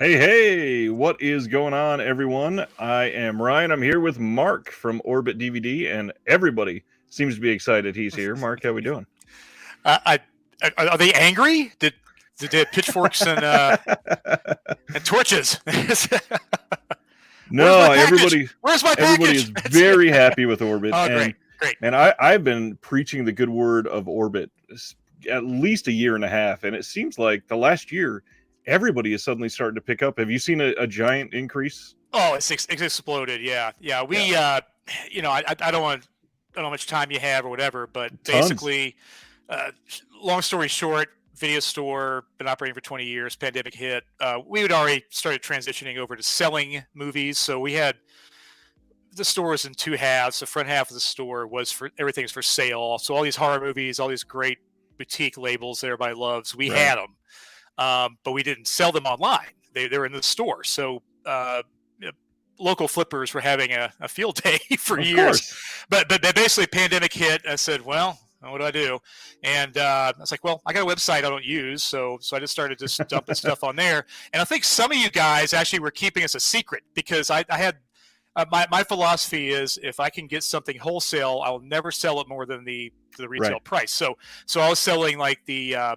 Hey, what is going on, everyone? I am Ryan. I'm here with Mark from Orbit DVD, and everybody seems to be excited he's here. Mark, how we doing? I, are they angry? Did they have pitchforks and torches? Where's my No, package? everybody Where's my everybody package? is very happy with Orbit, Oh, and great, great. I've been preaching the good word of Orbit at least a year and a half, and it seems like the last year everybody is suddenly starting to pick up. Have you seen a giant increase? Oh, it's exploded. Yeah, yeah. Yeah, I don't want, I don't know how much time you have or whatever, but tons. basically, uh, long story short, video store been operating for 20 years. Pandemic hit. We had already started transitioning over to selling movies, so we had the store was in two halves. The front half of the store was for everything's for sale. So all these horror movies, all these great boutique labels that everybody loves, we Right. had them, but we didn't sell them online. They were in the store. So local flippers were having a field day for Of years. course. But basically, pandemic hit. I said, well, what do I do? And I was like, well, I got a website I don't use, so I just started just dumping stuff on there. And I think some of you guys actually were keeping us a secret because I had my philosophy is if I can get something wholesale, I'll never sell it more than the retail Right. price. So I was selling like the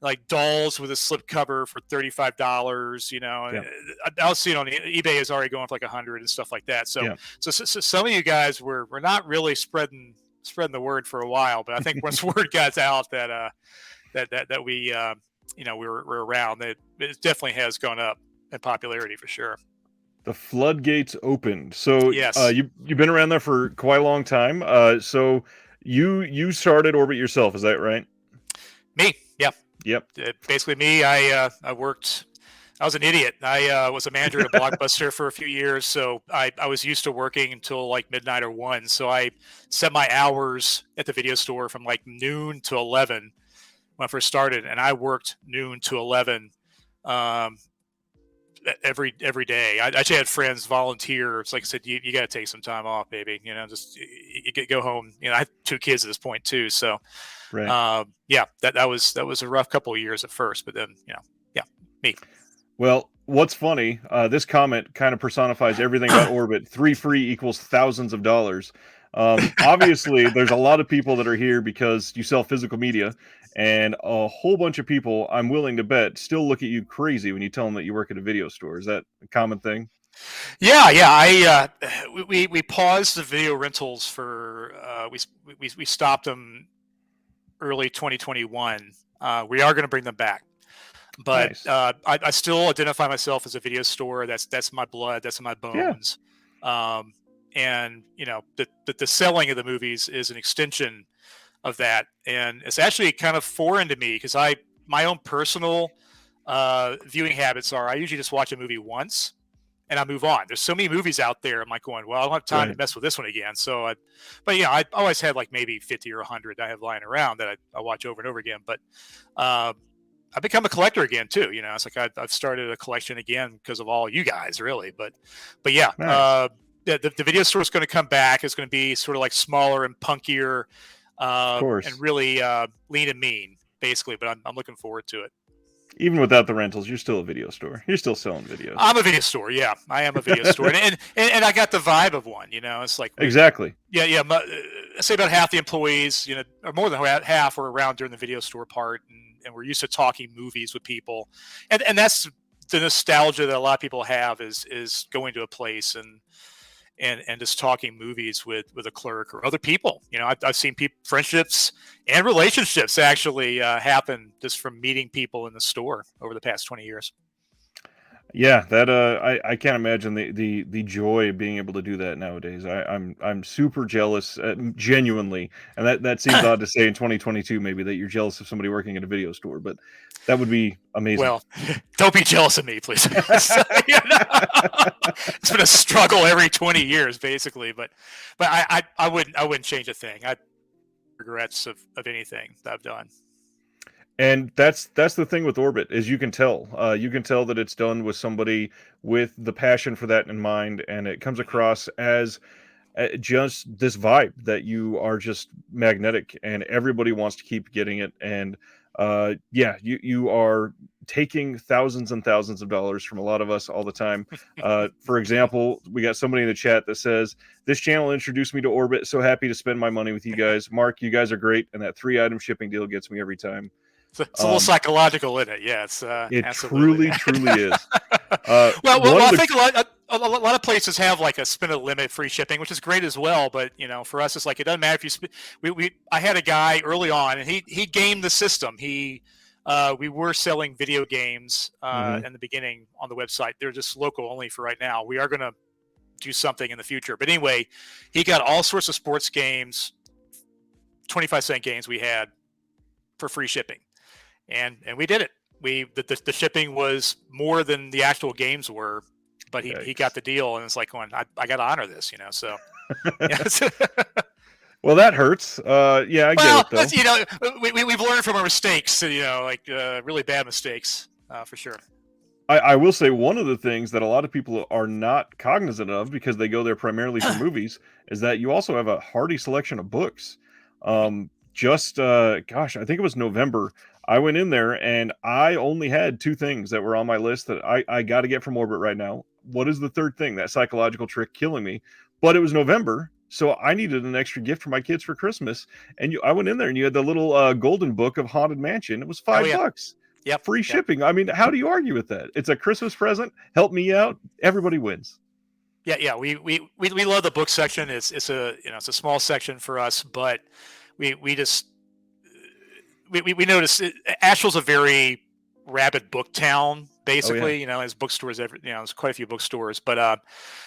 like dolls with a slip cover for $35. Yeah. I was seeing on eBay is already going for like 100 and stuff like that. So Yeah. so some of you guys were not really spreading the word for a while, but I think once word got out that we we're around, it definitely has gone up in popularity for sure. The floodgates opened. So Yes. you've been around there for quite a long time. So you started Orbit yourself, is that right? Me, yeah. Yep. Basically, me. I worked. I was an idiot. I was a manager at a Blockbuster for a few years, so I was used to working until like midnight or 1. So I set my hours at the video store from like noon to 11 when I first started, and I worked noon to 11 um, every day. I actually had friends volunteer. It's like I said, you got to take some time off, baby. Just you go home. I have 2 kids at this point too, so Right. yeah, that was a rough couple of years at first, but then yeah, me. Well, what's funny, this comment kind of personifies everything about Orbit. 3 free equals thousands of dollars. Obviously, there's a lot of people that are here because you sell physical media, and a whole bunch of people, I'm willing to bet, still look at you crazy when you tell them that you work at a video store. Is that a common thing? Yeah, yeah. We paused the video rentals for we stopped them early 2021. We are going to bring them back, but Nice. I still identify myself as a video store. That's my blood. That's in my Yeah. bones. Um, and the selling of the movies is an extension of that, and it's actually kind of foreign to me because my own personal viewing habits are I usually just watch a movie once and I move on. There's so many movies out there. I'm like going, well, I don't have time to Right. mess with this one again. But yeah, I always had like maybe 50 or 100 I have lying around that I watch over and over again. But I've become a collector again too. It's like I've started a collection again because of all you guys, really. But yeah, Nice. the video store is going to come back. It's going to be sort of like smaller and punkier, Of and course. really lean and mean, basically. But I'm looking forward to it. Even without the rentals, you're still a video store. You're still selling videos. I'm a video store. Yeah, I am a video store, and I got the vibe of one. It's like Exactly. yeah, yeah. I say about half the employees, or more than half, were around during the video store part, and we're used to talking movies with people, and that's the nostalgia that a lot of people have is going to a place and just talking movies with a clerk or other people. I've seen friendships and relationships actually happen just from meeting people in the store over the past 20 years. Yeah, that I can't imagine the joy of being able to do that nowadays. I'm super jealous, genuinely, and that seems odd to say in 2022, maybe that you're jealous of somebody working at a video store, but that would be amazing. Well, don't be jealous of me, please. So, it's been a struggle every 20 years, basically, but I wouldn't change a thing. I regrets of anything that I've done. And that's the thing with Orbit is you can tell that it's done with somebody with the passion for that in mind, and it comes Mhm. across as just this vibe that you are just magnetic, and everybody wants to keep getting it. And yeah, you are taking thousands and thousands of dollars from a lot of us all the time. For example, we got somebody in the chat that says, "This channel introduced me to Orbit. So happy to spend my money with you guys. Mark, you guys are great, and that 3-item shipping deal gets me every time." It's a little psychological in it. Yeah, it's It absolutely. truly is. Well, One of I the think a lot of places have like a spin a limit free shipping, which is great as well. But for us, it's like it doesn't matter if you I had a guy early on, and he gamed the system. We were selling video games Mhm. in the beginning on the website. They're just local only for right now. We are going to do something in the future. But anyway, he got all sorts of sports games, 25-cent games we had for free shipping, and we did it. The shipping was more than the actual games were, but he got the deal, and it's like going, I got to honor this, So yeah. Well, that hurts. Yeah, I get it though. We've learned from our mistakes, like really bad mistakes, for sure. I will say one of the things that a lot of people are not cognizant of because they go there primarily for movies is that you also have a hearty selection of books. Gosh, I think it was November. I went in there and I only had 2 things that were on my list that I got to get from Orbit right now. What is the third thing? That psychological trick killing me. But it was November, so I needed an extra gift for my kids for Christmas. And I went in there and you had the little golden book of Haunted Mansion. It was Oh $5. yeah. Yep. Free shipping. I mean, how do you argue with that? It's a Christmas present. Help me out. Everybody wins. Yeah. We love the book section. It's a small section for us, but we just we noticed Asheville's a very rabid book town. Basically, as bookstores, there's quite a few bookstores, but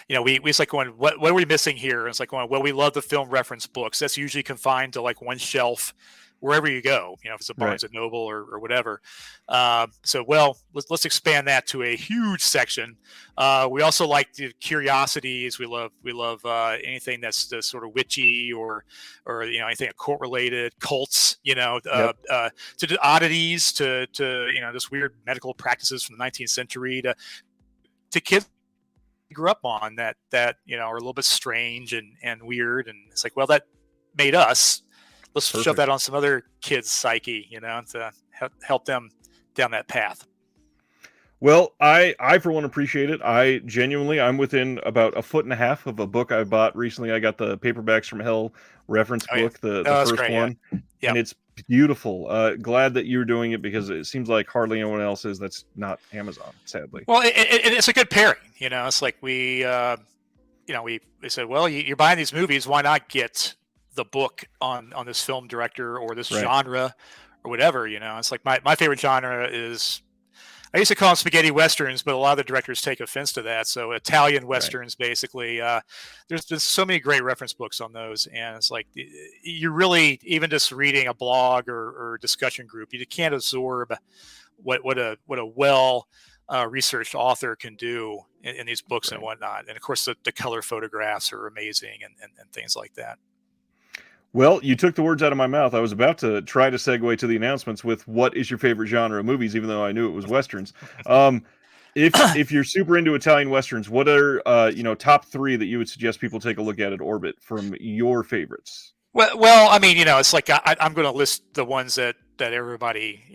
we just like going, what are we missing here? And it's like going, well, we love the film reference books. That's usually confined to like one shelf wherever you go, if it's a Barnes and Noble or whatever. Let's expand that to a huge section. We also like the curiosities. We love anything that's the sort of witchy or anything occult related, cults, to the oddities, to just weird medical practices from the 19th century to kids we grew up on that are a little bit strange and weird. And it's like, well, that made us. Let's shove that on some other kids' psyche, to help them down that path. Well, I for one appreciate it. I'm within about 1.5 foot of a book I bought recently. I got the Paperbacks from Hell reference book, the first great, one, and it's beautiful. Glad that you're doing it because it seems like hardly anyone else is. That's not Amazon, sadly. Well, it's a good pairing. It's like we said, well, you're buying these movies, why not get the book on this film director or this genre or whatever, It's like my favorite genre is, I used to call them spaghetti westerns, but a lot of the directors take offense to that. So Italian westerns, basically. There's so many great reference books on those, and it's like you're really, even just reading a blog or discussion group, you can't absorb what a well researched author can do in these books and whatnot. And of course, the color photographs are amazing and things like that. Well, you took the words out of my mouth. I was about to try to segue to the announcements with what is your favorite genre of movies, even though I knew it was westerns. If you're super into Italian westerns, what are top 3 that you would suggest people take a look at Orbit from your favorites? Well, I mean, it's like I'm going to list the ones that everybody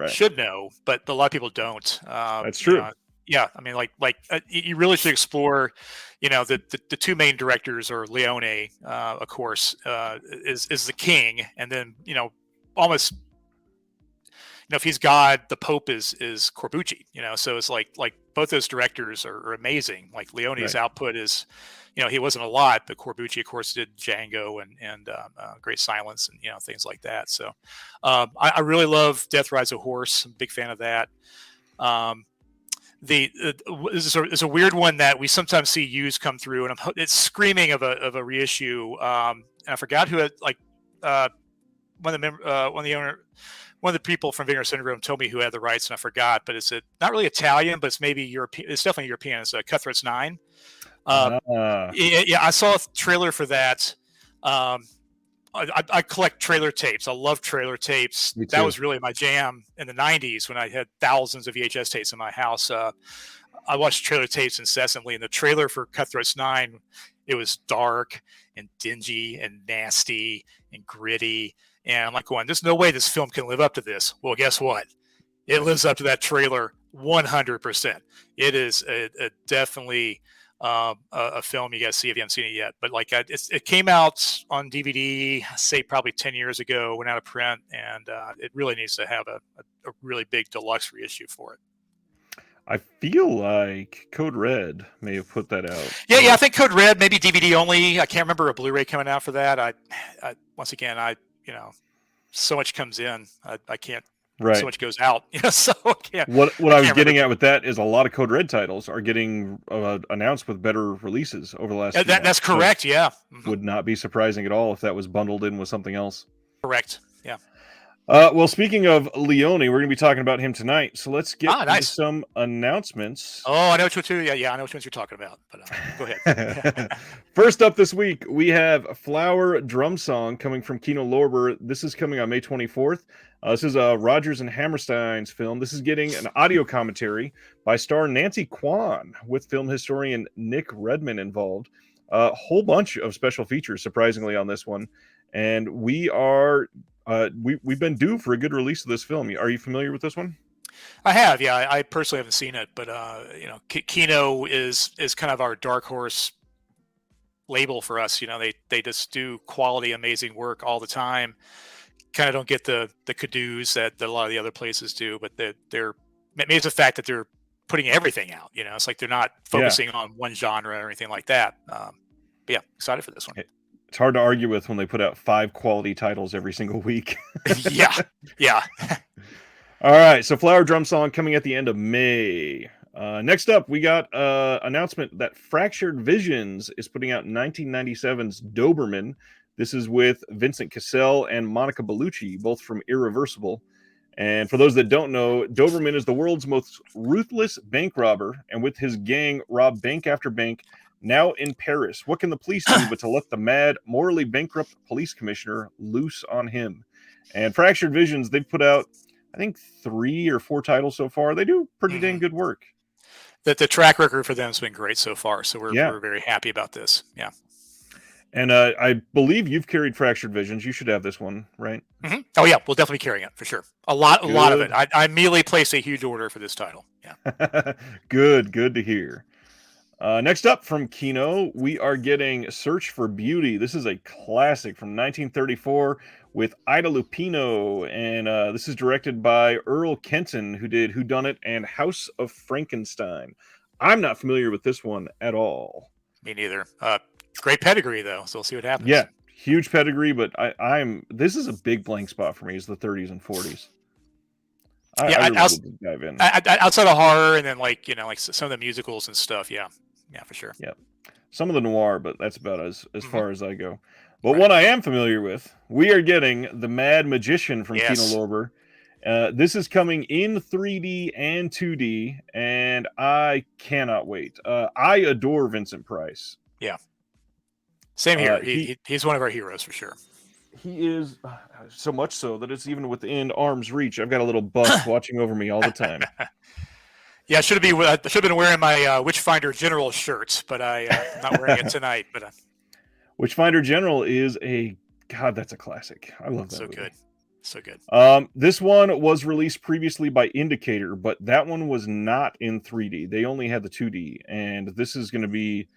should know, but a lot of people don't. That's true. Yeah, I mean, you really should explore. The 2 main directors are Leone, of course, is the king, and then almost if he's God, the Pope is Corbucci. So it's like both those directors are amazing. Like Leone's output is, he wasn't a lot, but Corbucci, of course, did Django and Great Silence and things like that. So I really love Death Rides a Horse. I'm a big fan of that. It's a weird one that we sometimes see used come through, and it's screaming of a reissue. And I forgot who had one of the people from Vinegar Syndrome told me who had the rights, and I forgot. But it's not really Italian, but it's maybe European. It's definitely European. It's Cutthroats 9. I saw a trailer for that. I collect trailer tapes. I love trailer tapes. That was really my jam in the 90s when I had thousands of VHS tapes in my house. I watched trailer tapes incessantly, and the trailer for Cutthroats 9, it was dark and dingy and nasty and gritty. And I'm like going, there's no way this film can live up to this. Well, guess what? It lives up to that trailer 100%. It is a definitely a film you guys see if you haven't seen it yet. But like it came out on DVD, say probably 10 years ago, went out of print, and it really needs to have a really big deluxe reissue for it. I feel like Code Red may have put that out. Yeah, I think Code Red, maybe DVD only. I can't remember a Blu-ray coming out for that. I once again, so much comes in, I can't. Right. So much goes out, so I can't. What I was getting at with that is a lot of Code Red titles are getting announced with better releases over the last. That's correct. Yeah, would not be surprising at all if that was bundled in with something else. Correct. Yeah. Well, speaking of Leone, we're going to be talking about him tonight. So let's get into some announcements. Oh, I know which one. Yeah, I know which ones you're talking about. But go ahead. First up this week, we have Flower Drum Song coming from Kino Lorber. This is coming on May 24th. This is Rodgers and Hammerstein's film. This is getting an audio commentary by star Nancy Kwan with film historian Nick Redman involved. A whole bunch of special features, surprisingly, on this one. And we are... we've been due for a good release of this film. Are you familiar with this one? I have, yeah. I personally haven't seen it, but Kino is kind of our dark horse label for us. They just do quality, amazing work all the time. Kind of don't get the kudos that a lot of the other places do, but they're maybe it's the fact that they're putting everything out. It's like they're not focusing on one genre or anything like that. But yeah, excited for this one. It's hard to argue with when they put out 5 quality titles every single week. Yeah. All right, so Flower Drum Song coming at the end of May. Next up, we got announcement that Fractured Visions is putting out 1997's Doberman. This is with Vincent Cassel and Monica Bellucci, both from Irreversible. And for those that don't know, Doberman is the world's most ruthless bank robber, and with his gang rob bank after bank. Now in Paris, what can the police do but to let the mad, morally bankrupt police commissioner loose on him? And Fractured Visions, they've put out, I think, 3 or 4 titles so far. They do pretty dang good work. The track record for them has been great so far, so we're very happy about this. Yeah. And I believe you've carried Fractured Visions. You should have this one, right? Mm-hmm. Oh yeah, we'll definitely be carrying it for sure. A lot of it. I immediately placed a huge order for this title. Yeah. Good to hear. Next up from Kino, we are getting Search for Beauty. This is a classic from 1934 with Ida Lupino, and this is directed by Earl Kenton, who did Whodunit and House of Frankenstein. I'm not familiar with this one at all. Me neither. Great pedigree though, so we'll see what happens. Yeah, huge pedigree, but this is a big blank spot for me. Is the 30s and 40s. I really would dive in. Outside of horror and then like some of the musicals and stuff. Yeah, for sure. Yeah, some of the noir, but that's about as far as I go. But one I am familiar with, we are getting The Mad Magician from Kino Lorber. This is coming in 3D and 2D, and I cannot wait. I adore Vincent Price. Yeah. Same here. He's one of our heroes for sure. He is so much so that it's even within arm's reach. I've got a little bust watching over me all the time. Yeah, I should have been wearing my Witchfinder General shirt, but I'm not wearing it tonight. But Witchfinder General is that's a classic. I love that. So good. This one was released previously by Indicator, but that one was not in 3D. They only had the 2D, and this is going to be.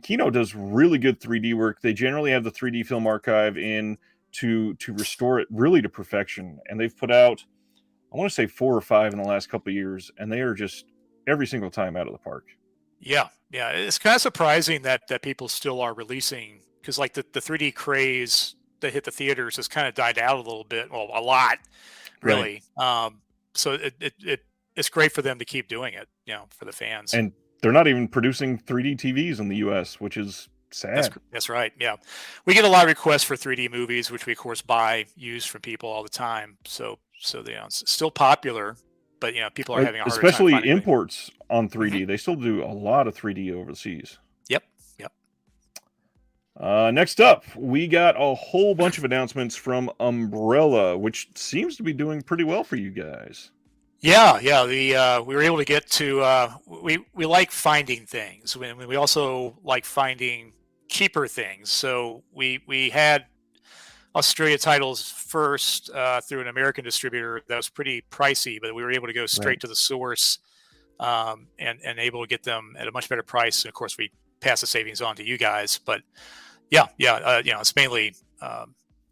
Kino does really good 3D work. They generally have the 3D film archive in to restore it really to perfection. And they've put out, I want to say 4 or 5 in the last couple of years, and they are just every single time out of the park. Yeah. It's kind of surprising that people still are releasing, because like the 3D craze that hit the theaters has kind of died out a little bit. Well, a lot, really. Right. So it's great for them to keep doing it, for the fans. And they're not even producing 3D TVs in the U.S., which is sad. That's right. Yeah, we get a lot of requests for 3D movies, which we of course buy used from people all the time. So it's still popular, but people are having a harder time especially finding imports on 3D. Mm-hmm. They still do a lot of 3D overseas. Yep. Next up, we got a whole bunch of announcements from Umbrella, which seems to be doing pretty well for you guys. Yeah. We were able to get to we like finding things. We also like finding cheaper things. So we had Australia titles first through an American distributor that was pretty pricey, but we were able to go Right. straight to the source and able to get them at a much better price. And of course, we pass the savings on to you guys. But it's mainly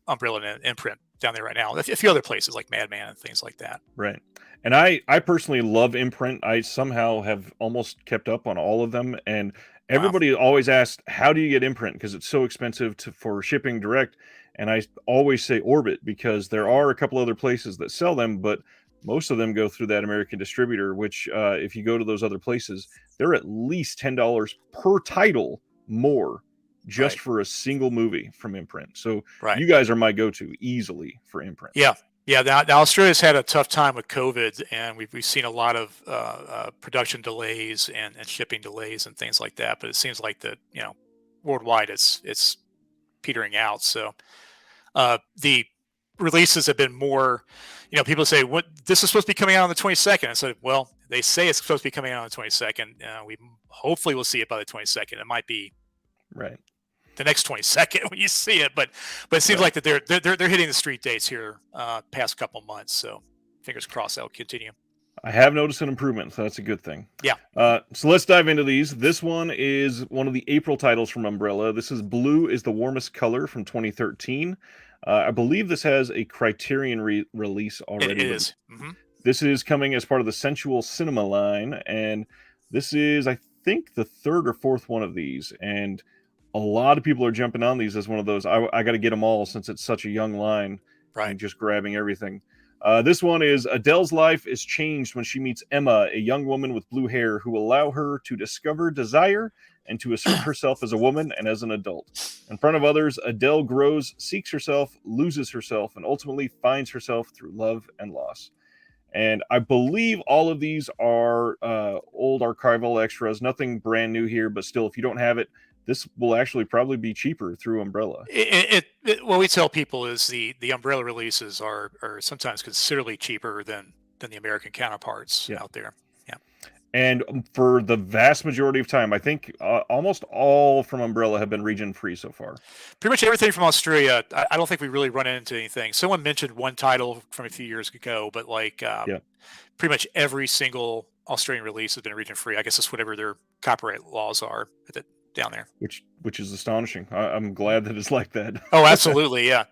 Umbrella and Imprint down there right now. A few other places like Madman and things like that. Right. And I personally love Imprint. I somehow have almost kept up on all of them. And Wow. everybody always asks, how do you get Imprint? Because it's so expensive for shipping direct. And I always say Orbit because there are a couple other places that sell them, but most of them go through that American distributor, which if you go to those other places, they're at least $10 per title more just Right. for a single movie from Imprint. So Right. you guys are my go-to easily for Imprint. Yeah. Yeah. Now Australia's had a tough time with COVID, and we've seen a lot of production delays and shipping delays and things like that. But it seems like that worldwide it's petering out. So the releases have been more. People say, "What this is supposed to be coming out on the 22nd." I said, "Well, they say it's supposed to be coming out on the 22nd. We hopefully will see it by the 22nd. It might be Right. the next 22nd when you see it, but it seems Right. like that they're hitting the street dates here past couple months. So fingers crossed that'll continue. I have noticed an improvement, so that's a good thing. Yeah. So let's dive into these. This one is one of the April titles from Umbrella. This is Blue is the Warmest Color from 2013. I believe this has a Criterion release It already. is. Mm-hmm. This is coming as part of the Sensual Cinema line, and this is, I think, the third or fourth one of these. And a lot of people are jumping on these as one of those. I got to get them all since it's such a young line Right. and just grabbing everything. This one is Adele's life is changed when she meets Emma, a young woman with blue hair who will allow her to discover desire and to assert herself as a woman and as an adult. In front of others, Adele grows, seeks herself, loses herself, and ultimately finds herself through love and loss. And I believe all of these are old archival extras, nothing brand new here, but still, if you don't have it, this will actually probably be cheaper through Umbrella. What we tell people is the Umbrella releases are sometimes considerably cheaper than the American counterparts out there. Yeah. And for the vast majority of time, I think almost all from Umbrella have been region free so far. Pretty much everything from Australia. I don't think we really run into anything. Someone mentioned one title from a few years ago, but pretty much every single Australian release has been region free. I guess it's whatever their copyright laws are down there. Which is astonishing. I'm glad that it's like that. Oh, absolutely, yeah.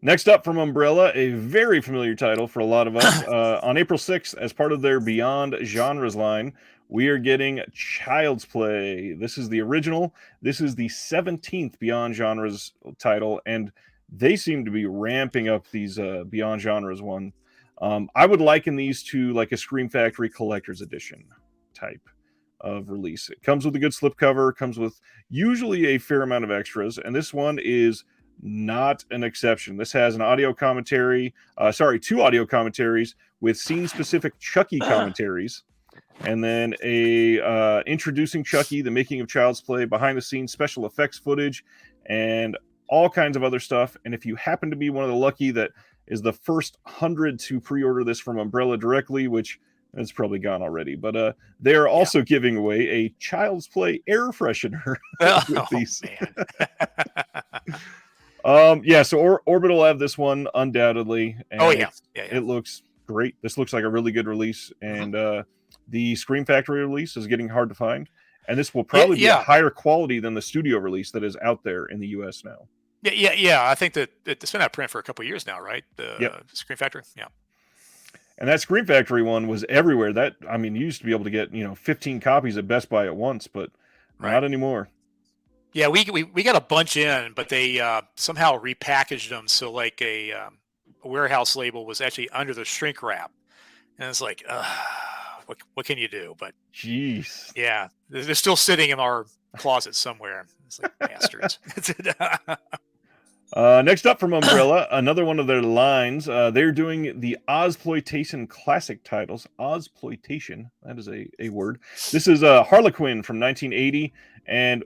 Next up from Umbrella, a very familiar title for a lot of us. On April 6th, as part of their Beyond Genres line, we are getting Child's Play. This is the original. This is the 17th Beyond Genres title, and they seem to be ramping up these Beyond Genres one. I would liken these to like a Scream Factory Collector's Edition type of release. It comes with a good slipcover, comes with usually a fair amount of extras, and this one is not an exception. This has an audio commentary, two audio commentaries with scene-specific Chucky commentaries, and then a introducing Chucky, the making of Child's Play, behind-the-scenes special effects footage, and all kinds of other stuff. And if you happen to be one of the lucky that is the first 100 to pre-order this from Umbrella directly, which it's probably gone already, but they are also giving away a Child's Play air freshener with these. So Orbit will have this one undoubtedly. And it looks great. This looks like a really good release, and the Scream Factory release is getting hard to find, and this will probably be a higher quality than the studio release that is out there in the U.S. now. Yeah. I think that it's been out of print for a couple of years now, right? The Scream Factory, yeah. And that Scream Factory one was everywhere. You used to be able to get 15 copies at Best Buy at once, but not anymore. Yeah, we got a bunch in, but they somehow repackaged them so like a warehouse label was actually under the shrink wrap, and it's like, what can you do? But jeez, yeah, they're still sitting in our closet somewhere. It's like bastards. Next up from Umbrella, another one of their lines. They're doing the Ozploitation classic titles. Ozploitation, that is a word. This is Harlequin from 1980. And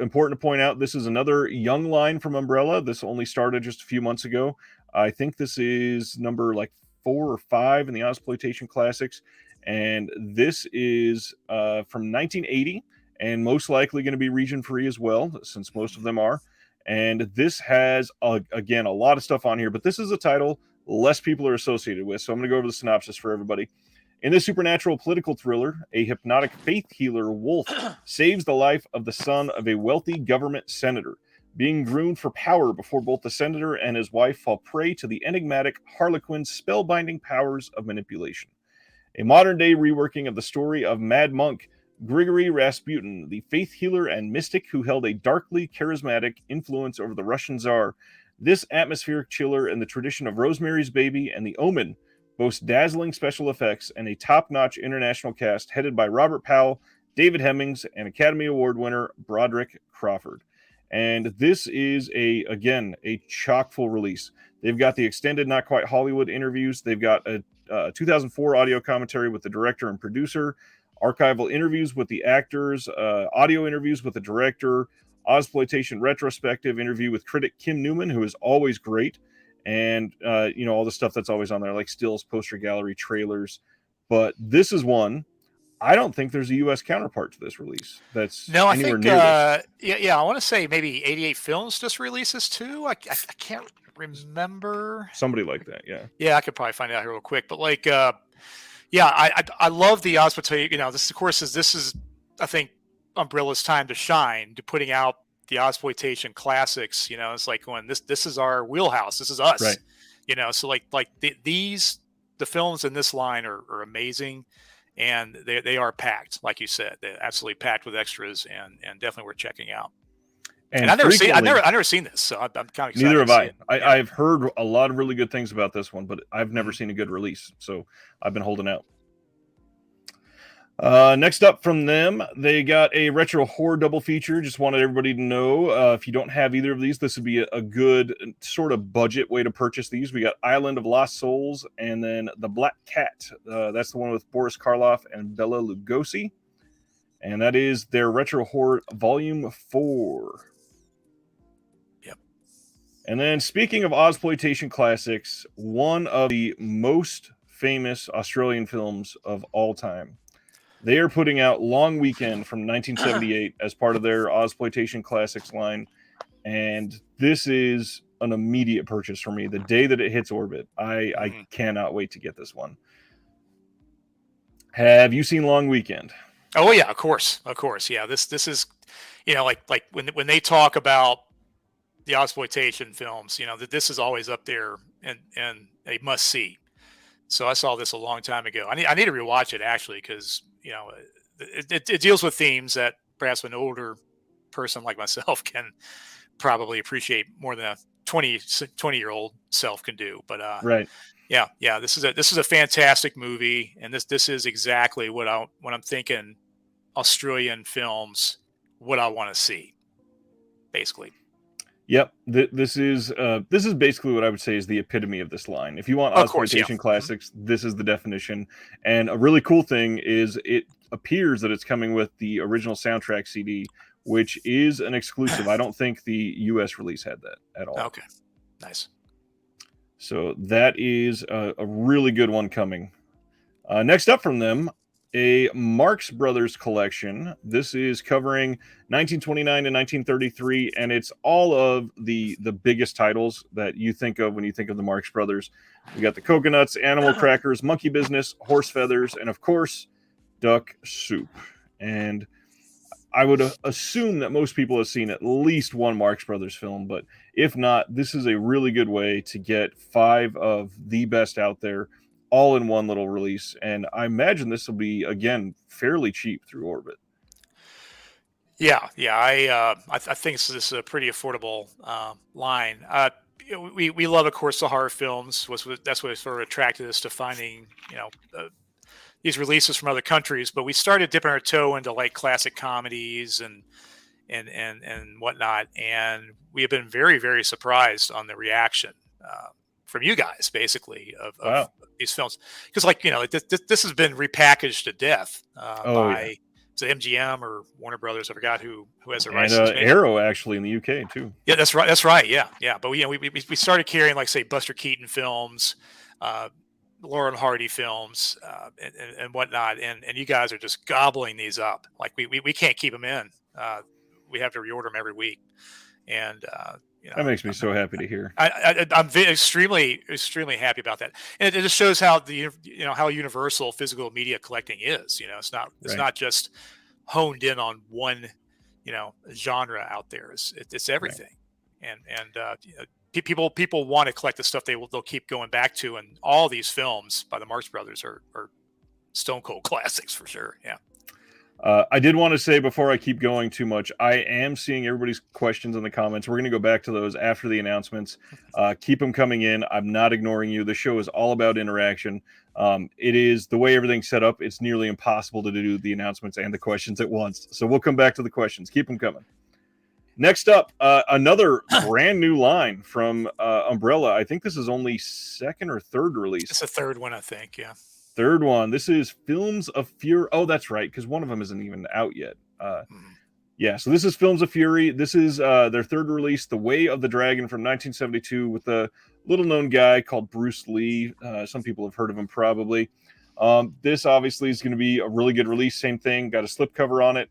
important to point out, this is another young line from Umbrella. This only started just a few months ago. I think this is number like 4 or 5 in the Ozploitation Classics, and this is from 1980, and most likely going to be region free as well, since most of them are. And this has again a lot of stuff on here, but this is a title less people are associated with. So I'm going to go over the synopsis for everybody. In this supernatural political thriller, a hypnotic faith healer, Wolf, saves the life of the son of a wealthy government senator, being groomed for power before both the senator and his wife fall prey to the enigmatic Harlequin's spellbinding powers of manipulation. A modern-day reworking of the story of Mad Monk, Grigory Rasputin, the faith healer and mystic who held a darkly charismatic influence over the Russian Tsar. This atmospheric chiller in the tradition of Rosemary's Baby and The Omen boasts dazzling special effects and a top-notch international cast headed by Robert Powell, David Hemmings, and Academy Award winner Broderick Crawford. And this is a chock-full release. They've got the extended Not Quite Hollywood interviews. They've got a 2004 audio commentary with the director and producer, archival interviews with the actors, audio interviews with the director, Ozploitation retrospective interview with critic Kim Newman, who is always great, and all the stuff that's always on there, like stills, poster gallery, trailers. But this is one. I don't think there's a U.S. counterpart to this release that's anywhere near this. Yeah, I want to say maybe 88 Films just releases too. I can't remember. Somebody like that, yeah. Yeah, I could probably find out here real quick. But like, I love the Ozploitation. This is I think Umbrella's time to shine, to putting out the Ozploitation classics. It's like when this is our wheelhouse. This is us. Right. So the films in this line are amazing. And they are packed, like you said. They're absolutely packed with extras, and definitely worth checking out. And I've never seen this, so I'm kind of excited. Neither have I. I've heard a lot of really good things about this one, but I've never seen a good release, so I've been holding out. Next up from them, they got a retro horror double feature. Just wanted everybody to know, if you don't have either of these, this would be a good sort of budget way to purchase these. We got Island of Lost Souls and then The Black Cat. That's the one with Boris Karloff and Bela Lugosi. And that is their retro horror volume 4. Yep. And then speaking of Ozploitation classics, one of the most famous Australian films of all time. They are putting out Long Weekend from 1978 as part of their Ozploitation Classics line. And this is an immediate purchase for me. The day that it hits orbit, I cannot wait to get this one. Have you seen Long Weekend? Oh, yeah, of course. Yeah, this is, like when they talk about the Ozploitation films, that this is always up there and a must see. So I saw this a long time ago. I need to rewatch it, actually, because it deals with themes that perhaps an older person like myself can probably appreciate more than a 20-year-old self can do. But right. Yeah. This is a fantastic movie, and this is exactly when I'm thinking Australian films, what I want to see, basically. Yep, this is basically what I would say is the epitome of this line. If you want Ozploitation classics, this is the definition. And a really cool thing is it appears that it's coming with the original soundtrack CD, which is an exclusive. I don't think the U.S. release had that at all. Okay, nice. So that is a really good one coming. Next up from them, a Marx Brothers collection. This is covering 1929 to 1933, and it's all of the biggest titles that you think of when you think of the Marx Brothers. We got the Coconuts, Animal Crackers, Monkey Business, Horse Feathers, and of course, Duck Soup. And I would assume that most people have seen at least one Marx Brothers film, but if not, this is a really good way to get 5 of the best out there all in one little release. And I imagine this will be, again, fairly cheap through Orbit. Yeah. I think this is a pretty affordable line. We love, of course, the horror films. That's what sort of attracted us to finding, these releases from other countries. But we started dipping our toe into like classic comedies and whatnot, and we have been very, very surprised on the reaction from you guys, basically, of these films, because this has been repackaged to death by MGM or Warner Brothers. I forgot who has the rights. And Arrow, actually, in the UK too. Yeah, that's right. Yeah. But we started carrying, like, say, Buster Keaton films, Laurel and Hardy films and whatnot, and you guys are just gobbling these up. Like we can't keep them in. We have to reorder them every week, and That makes me so happy to hear. I'm extremely happy about that, and it just shows how how universal physical media collecting is. It's not just honed in on one genre out there. It's everything, right. and people want to collect the stuff they'll keep going back to, and all these films by the Marx Brothers are stone cold classics for sure. Yeah. I did want to say before I keep going too much, I am seeing everybody's questions in the comments. We're going to go back to those after the announcements. Keep them coming in. I'm not ignoring you. The show is all about interaction. It is the way everything's set up. It's nearly impossible to do the announcements and the questions at once. So we'll come back to the questions. Keep them coming. Next up, another brand new line from Umbrella. I think this is only second or third release. It's the third one, I think. Yeah. Third one. This is Films of Fury. Oh, that's right, because one of them isn't even out yet. Yeah, so this is Films of Fury. This is their third release, The Way of the Dragon from 1972, with a little-known guy called Bruce Lee. Some people have heard of him probably. This obviously is going to be a really good release. Same thing, got a slipcover on it.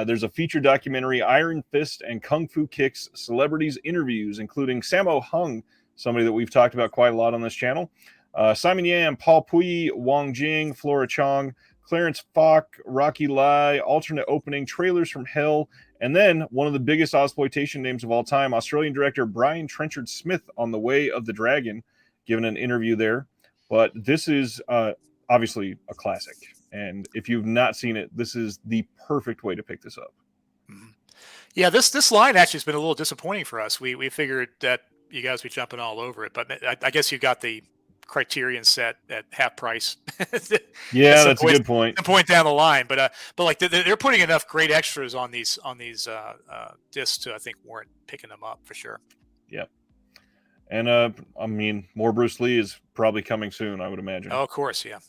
There's a feature documentary, Iron Fist and Kung Fu Kicks, celebrities interviews, including Sammo Hung, somebody that we've talked about quite a lot on this channel. Simon Yam, Paul Puyi, Wang Jing, Flora Chong, Clarence Falk, Rocky Lai, alternate opening, trailers from hell, and then one of the biggest exploitation names of all time, Australian director Brian Trenchard Smith on The Way of the Dragon, giving an interview there. But this is obviously a classic, and if you've not seen it, this is the perfect way to pick this up. Yeah, this line actually has been a little disappointing for us. We figured that you guys would be jumping all over it, but I guess you got the Criterion set at half price. Yeah, that's a good point. A point down the line, but like they're putting enough great extras on these discs to, I think, warrant picking them up for sure. Yep. And I mean, more Bruce Lee is probably coming soon, I would imagine. Oh, of course, yeah.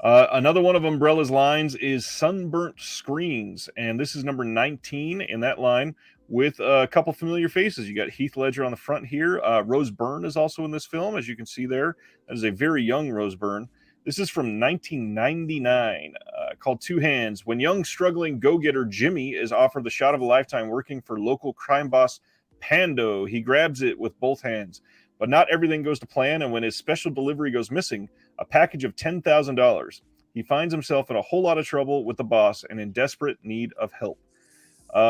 Another one of Umbrella's lines is Sunburnt Screens, and this is number 19 in that line, with a couple familiar faces. You got Heath Ledger on the front here. Rose Byrne is also in this film, as you can see there. That is a very young Rose Byrne. This is from 1999, called Two Hands. When young, struggling go-getter Jimmy is offered the shot of a lifetime working for local crime boss Pando, he grabs it with both hands. But not everything goes to plan, and when his special delivery goes missing, a package of $10,000, he finds himself in a whole lot of trouble with the boss and in desperate need of help.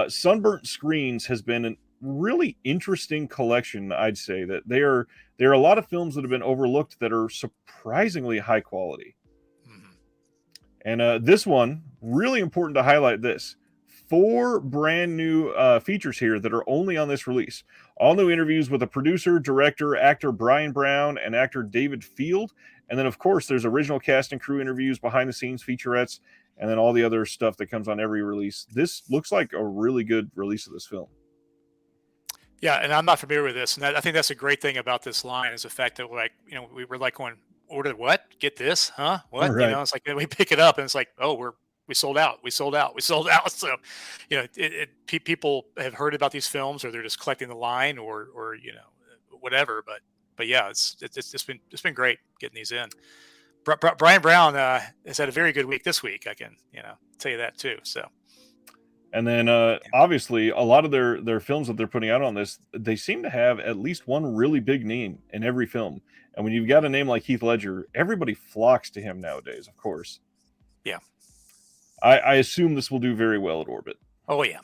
Sunburnt Screens has been a really interesting collection, I'd say. That there are a lot of films that have been overlooked that are surprisingly high quality. And this one, really important to highlight this. 4 brand new features here that are only on this release. All new interviews with the producer, director, actor Brian Brown, and actor David Field. And then, of course, there's original cast and crew interviews, behind-the-scenes featurettes, and then all the other stuff that comes on every release. This looks like a really good release of this film. Yeah, and I'm not familiar with this, and I think that's a great thing about this line is the fact that, like, we were like going, order what? Get this? Huh? What? Right. It's like we pick it up, and it's like, oh, we sold out. We sold out. So, people have heard about these films, or they're just collecting the line, or whatever. But yeah, it's been great getting these in. Brian Brown has had a very good week this week. I can tell you that too. So, and then obviously a lot of their films that they're putting out on this, they seem to have at least one really big name in every film. And when you've got a name like Heath Ledger, everybody flocks to him nowadays. Of course. Yeah. I assume this will do very well at Orbit. Oh yeah,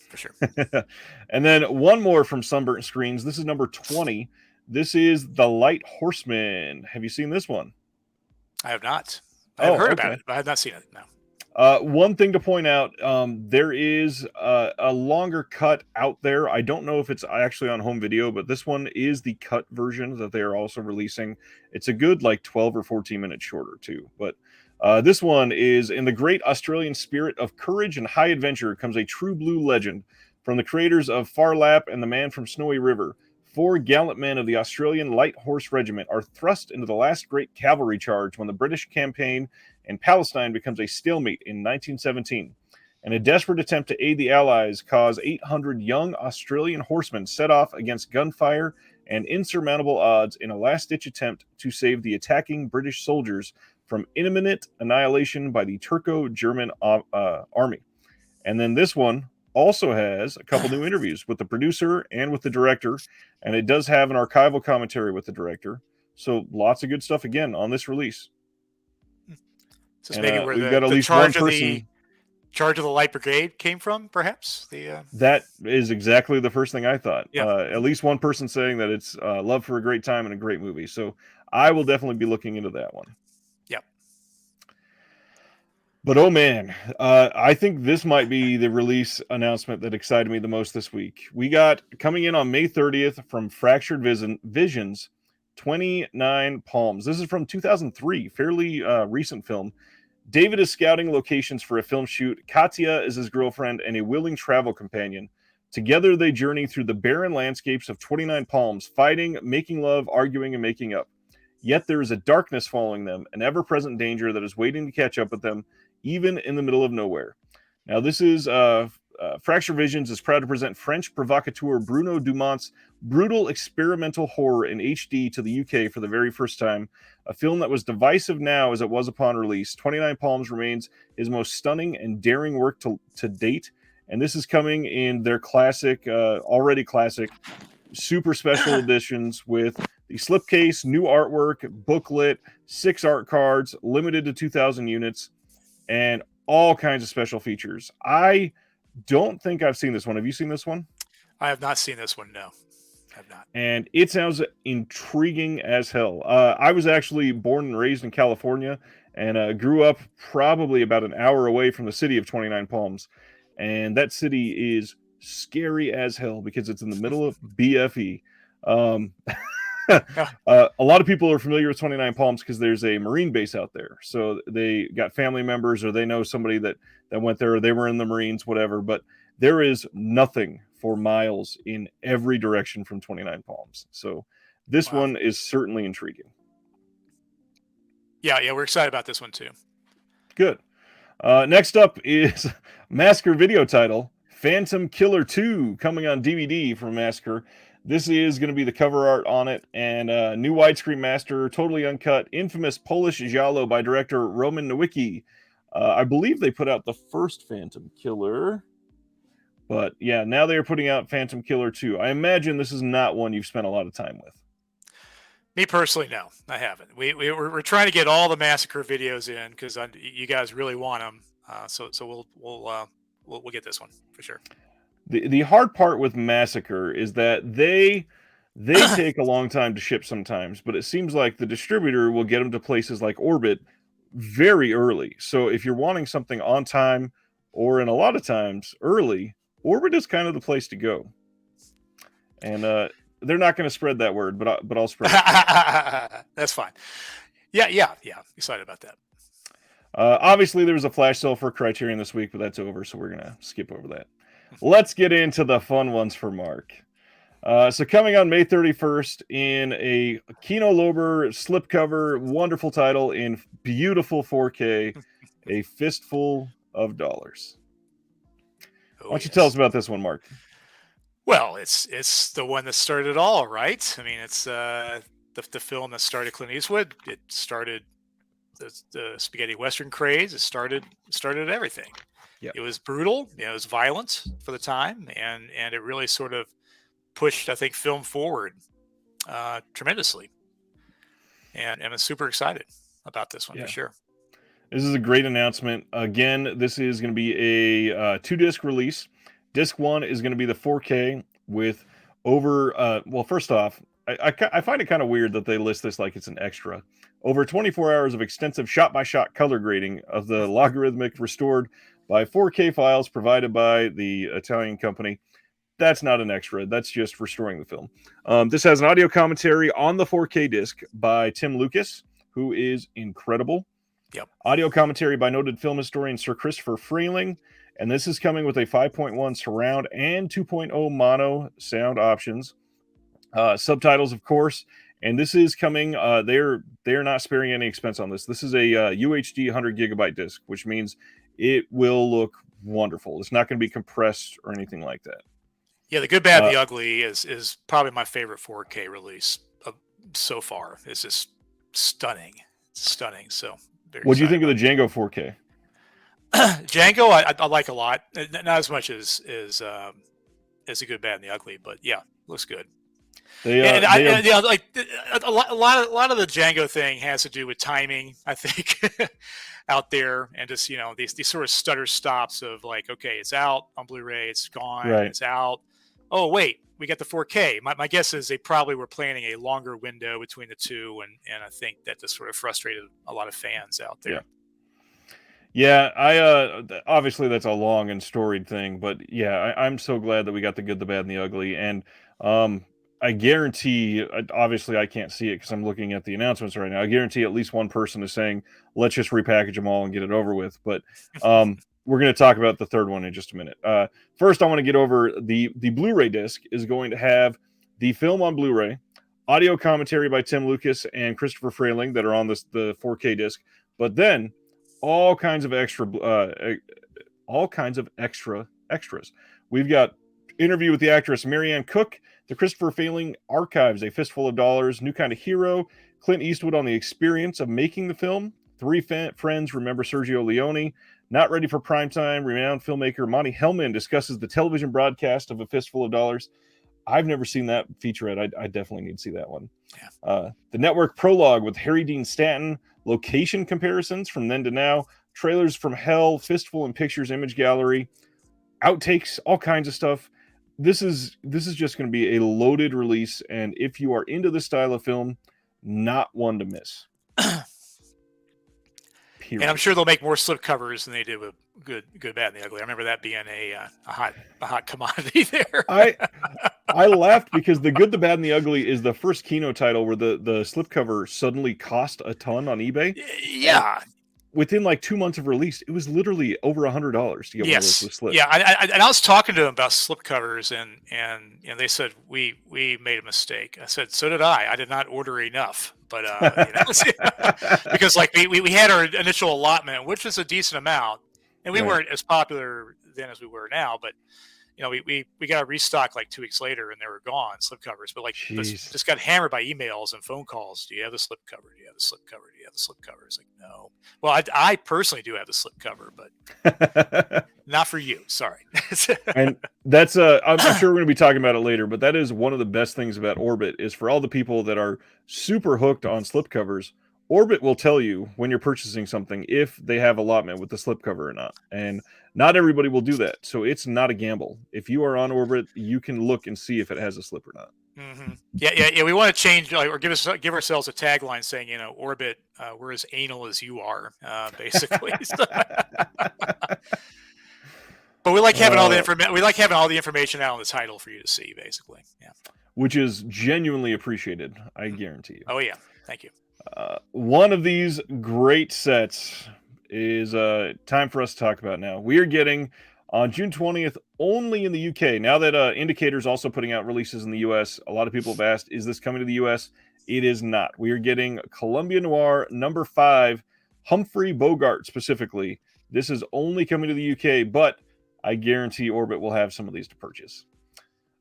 for sure. And then one more from Sunburnt Screens. This is number 20. This is The Light Horseman. Have you seen this one? I have not. I've heard about it, but I have not seen it. No. One thing to point out, there is a longer cut out there. I don't know if it's actually on home video, but this one is the cut version that they are also releasing. It's a good 12 or 14 minutes shorter too. But this one is, in the great Australian spirit of courage and high adventure comes a true blue legend from the creators of Far Lap and The Man from Snowy River. 4 gallant men of the Australian Light Horse Regiment are thrust into the last great cavalry charge when the British campaign in Palestine becomes a stalemate in 1917. and a desperate attempt to aid the Allies cause 800 young Australian horsemen set off against gunfire and insurmountable odds in a last-ditch attempt to save the attacking British soldiers from imminent annihilation by the Turco-German army. And then this one also has a couple new interviews with the producer and with the director, and it does have an archival commentary with the director. So lots of good stuff again on this release. So maybe where we've got at the least one charge of person. Charge of the Light Brigade came from, perhaps? That is exactly the first thing I thought. Yeah. At least one person saying that it's love for a great time and a great movie. So I will definitely be looking into that one. Yep. But oh man, I think this might be the release announcement that excited me the most this week. We got coming in on May 30th from Fractured Visions, 29 Palms. This is from 2003, fairly recent film. David is scouting locations for a film shoot. Katya is his girlfriend and a willing travel companion. Together, they journey through the barren landscapes of 29 Palms, fighting, making love, arguing, and making up. Yet there is a darkness following them, an ever-present danger that is waiting to catch up with them, even in the middle of nowhere. Now, this is Fracture Visions is proud to present French provocateur Bruno Dumont's brutal experimental horror in HD to the UK for the very first time. A film that was divisive now as it was upon release. 29 Palms remains his most stunning and daring work to date. And this is coming in their classic, already classic, super special editions with the slipcase, new artwork, booklet, 6 art cards, limited to 2,000 units, and all kinds of special features. I don't think I've seen this one. Have you seen this one? I have not seen this one, no. I have not. And it sounds intriguing as hell. I was actually born and raised in California and grew up probably about an hour away from the city of 29 Palms. And that city is scary as hell because it's in the middle of BFE. A lot of people are familiar with 29 Palms because there's a Marine base out there. So they got family members or they know somebody that went there or they were in the Marines, whatever. But there is nothing for miles in every direction from 29 Palms. So this one is certainly intriguing. Yeah, we're excited about this one too. Good. Next up is Massacre video title, Phantom Killer 2, coming on DVD from Massacre. This is going to be the cover art on it, and new widescreen master, totally uncut, infamous Polish giallo by director Roman Nowicki. I believe they put out the first Phantom Killer, but yeah, now they are putting out Phantom Killer 2. I imagine this is not one you've spent a lot of time with. Me personally, no, I haven't. We're trying to get all the Massacre videos in because you guys really want them. So we'll get this one for sure. The hard part with Massacre is that they take a long time to ship sometimes, but it seems like the distributor will get them to places like Orbit very early. So if you're wanting something on time or in a lot of times early, Orbit is kind of the place to go. And they're not going to spread that word, but I'll spread it. That's fine. Yeah. Excited about that. Obviously, there was a flash sale for Criterion this week, but that's over, so we're going to skip over that. Let's get into the fun ones for Mark. So coming on May 31st in a Kino Lorber slipcover, wonderful title in beautiful 4K, A Fistful of Dollars. Why don't you tell us about this one, Mark? Well, it's the one that started it all, right? I mean, it's the film that started Clint Eastwood. It started the spaghetti western craze. It started everything. Yep. It was brutal. It was violent for the time, and it really sort of pushed, I think, film forward tremendously. And I'm super excited about this one for sure. This is a great announcement. Again, this is going to be a 2-disc release. Disc 1 is going to be the 4K with over, well, first off, I find it kind of weird that they list this like it's an extra. Over 24 hours of extensive shot-by-shot color grading of the logarithmic restored by 4K files provided by the Italian company. That's not an extra. That's just restoring the film. This has an audio commentary on the 4K disc by Tim Lucas, who is incredible. Yep. Audio commentary by noted film historian Sir Christopher Freeling. And this is coming with a 5.1 surround and 2.0 mono sound options. Subtitles, of course. And this is coming. They're not sparing any expense on this. This is a UHD 100 gigabyte disc, which means it will look wonderful. It's not going to be compressed or anything like that. Yeah, The Good, Bad, and the Ugly is probably my favorite 4K release so far. It's just stunning. It's stunning. So what do you think of the Django 4K? Django, I like a lot. Not as much as The Good, Bad, and the Ugly, but yeah, looks good. Like a lot of the Django thing has to do with timing, I think, out there, and just these sort of stutter stops of like, okay, it's out on Blu-ray, it's gone, right. It's out. Oh wait, we got the 4K. My guess is they probably were planning a longer window between the two, and I think that just sort of frustrated a lot of fans out there. Yeah, I obviously that's a long and storied thing, but yeah, I'm so glad that we got The Good, the Bad, and the Ugly, and I guarantee, obviously I can't see it because I'm looking at the announcements right now. I guarantee at least one person is saying, let's just repackage them all and get it over with. But we're going to talk about the third one in just a minute. First, I want to get over the Blu-ray disc is going to have the film on Blu-ray, audio commentary by Tim Lucas and Christopher Frayling that are on the 4K disc, but then all kinds of extras. We've got interview with the actress Marianne Cook, the Christopher Frayling Archives, A Fistful of Dollars, New Kind of Hero, Clint Eastwood on the experience of making the film, Three Friends Remember Sergio Leone, Not Ready for Primetime, renowned filmmaker Monty Hellman discusses the television broadcast of A Fistful of Dollars. I've never seen that featurette. I definitely need to see that one. Yeah. The Network Prologue with Harry Dean Stanton, location comparisons from then to now, trailers from Hell, Fistful and Pictures Image Gallery, outtakes, all kinds of stuff. This is just going to be a loaded release, and if you are into this style of film, not one to miss. And I'm sure they'll make more slipcovers than they did with Good, Bad, and the Ugly. I remember that being a hot commodity there. I laughed because The Good, the Bad, and the Ugly is the first Kino title where the slipcover suddenly cost a ton on eBay. Yeah. And within like 2 months of release, it was literally over $100 to get one of those with slips. Yeah, I was talking to them about slipcovers, and they said we made a mistake. I said, so did I. I did not order enough, but because like we had our initial allotment, which is a decent amount, and we weren't as popular then as we were now, but we got a restock like 2 weeks later and they were gone, slipcovers. But like just got hammered by emails and phone calls. Do you have the slipcover? Do you have the slipcover? Do you have the slipcover? It's like, no. Well, I personally do have the slipcover, but not for you. Sorry. And that's I'm sure we're going to be talking about it later, but that is one of the best things about Orbit is for all the people that are super hooked on slipcovers. Orbit will tell you when you're purchasing something if they have allotment with the slipcover or not. And not everybody will do that. So it's not a gamble. If you are on Orbit, you can look and see if it has a slip or not. Mm-hmm. Yeah. We want to change or give ourselves a tagline saying, Orbit, we're as anal as you are, basically. But we like having all the information. We like having all the information out on the title for you to see, basically. Yeah. Which is genuinely appreciated. I guarantee you. Oh yeah. Thank you. One of these great sets is time for us to talk about now. We are getting on June 20th only in the UK. Now that Indicator is also putting out releases in the US, a lot of people have asked, is this coming to the US? It is not. We are getting Columbia Noir number 5, Humphrey Bogart specifically. This is only coming to the UK, but I guarantee Orbit will have some of these to purchase.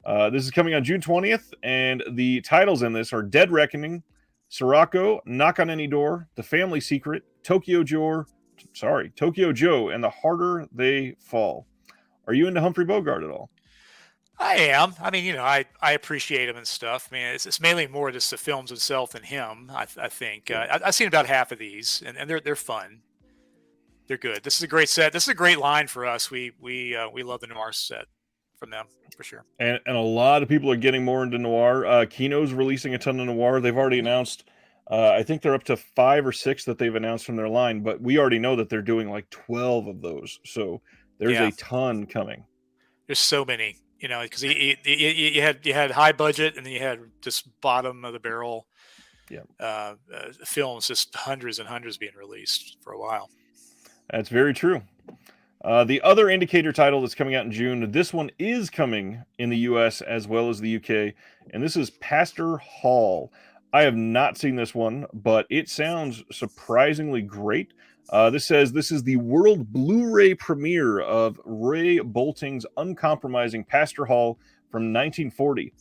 This is coming on June 20th, and the titles in this are Dead Reckoning, Sirocco, Knock on Any Door, The Family Secret, Tokyo Joe, and The Harder They Fall. Are you into Humphrey Bogart at all? I am. I mean, I appreciate him and stuff. I mean, it's mainly more just the films itself than him. I think I've seen about half of these, and they're fun. They're good. This is a great set. This is a great line for us. We love the noir set from them for sure. And a lot of people are getting more into noir. Kino's releasing a ton of noir. They've already announced. I think they're up to 5 or 6 that they've announced from their line, but we already know that they're doing like 12 of those. So there's a ton coming. There's so many, because you had high budget and then you had just bottom of the barrel films, just hundreds and hundreds being released for a while. That's very true. The other Indicator title that's coming out in June, this one is coming in the US as well as the UK, and this is Pastor Hall. I have not seen this one, but it sounds surprisingly great. This says this is the world Blu-ray premiere of Ray Bolting's uncompromising Pastor Hall from 1940.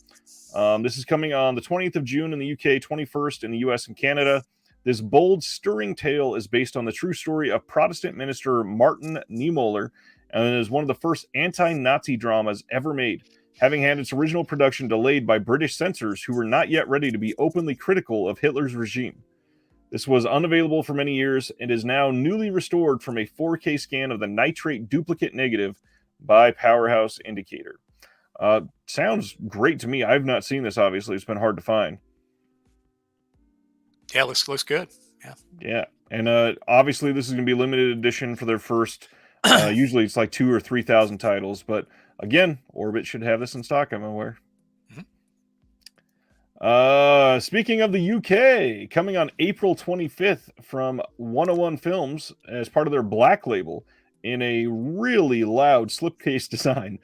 This is coming on the 20th of June in the UK, 21st in the US and Canada. This bold, stirring tale is based on the true story of Protestant minister Martin Niemöller and is one of the first anti-Nazi dramas ever made, having had its original production delayed by British censors who were not yet ready to be openly critical of Hitler's regime. This was unavailable for many years and is now newly restored from a 4K scan of the nitrate duplicate negative by Powerhouse Indicator. Sounds great to me. I've not seen this, obviously. It's been hard to find. Yeah, looks good. Yeah. Yeah. And obviously, this is going to be limited edition for their first. Usually, it's like 2,000 or 3,000 titles. But again, Orbit should have this in stock, I'm aware. Speaking of the UK, coming on April 25th from 101 Films as part of their Black label in a really loud slipcase design.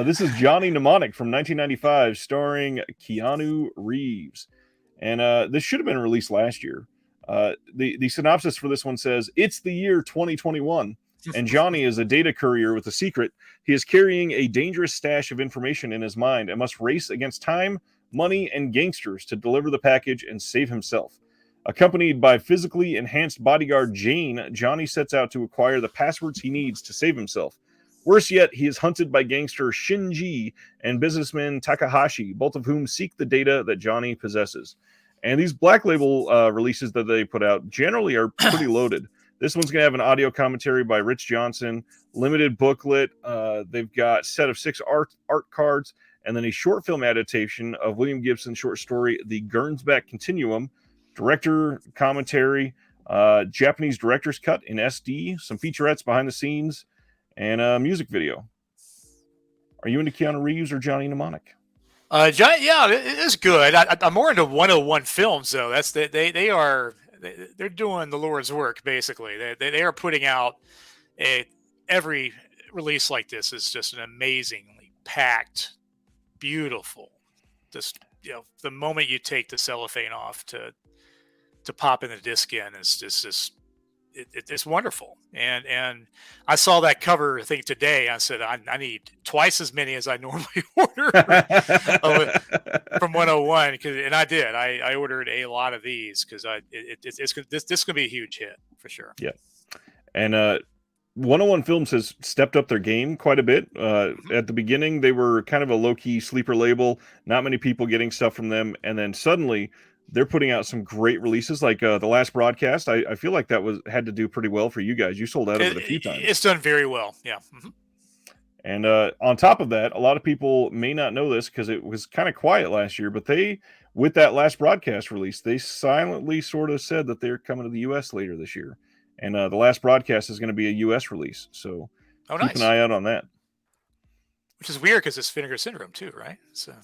This is Johnny Mnemonic from 1995, starring Keanu Reeves. And this should have been released last year. The synopsis for this one says, it's the year 2021, and Johnny is a data courier with a secret. He is carrying a dangerous stash of information in his mind and must race against time, money, and gangsters to deliver the package and save himself. Accompanied by physically enhanced bodyguard Jane, Johnny sets out to acquire the passwords he needs to save himself. Worse yet, he is hunted by gangster Shinji and businessman Takahashi, both of whom seek the data that Johnny possesses. And these Black Label releases that they put out generally are pretty loaded. This one's going to have an audio commentary by Rich Johnson, limited booklet. They've got a set of 6 art cards, and then a short film adaptation of William Gibson's short story, The Gernsback Continuum, director commentary, Japanese director's cut in SD, some featurettes behind the scenes, and a music video. Are you into Keanu Reeves or Johnny Mnemonic? Yeah, it is good. I'm more into 101 Films though. They're doing the Lord's work basically. They are putting out every release like this is just an amazingly packed, beautiful. Just the moment you take the cellophane off to pop in the disc in is just it's wonderful. And I saw that cover thing today. I said I need twice as many as I normally order from 101, and I did. I ordered a lot of these because this is gonna be a huge hit for sure. Yeah, and 101 Films has stepped up their game quite a bit. At the beginning, they were kind of a low-key sleeper label, not many people getting stuff from them, and then suddenly they're putting out some great releases. Like the last broadcast, I feel like that had to do pretty well for you guys. You sold out of it a few times. It's done very well, yeah. Mm-hmm. And on top of that, a lot of people may not know this because it was kind of quiet last year, but with that last broadcast release, they silently sort of said that they're coming to the U.S. later this year. And the last broadcast is going to be a U.S. release, so keep an eye out on that. Which is weird because it's Vinegar Syndrome too, right? So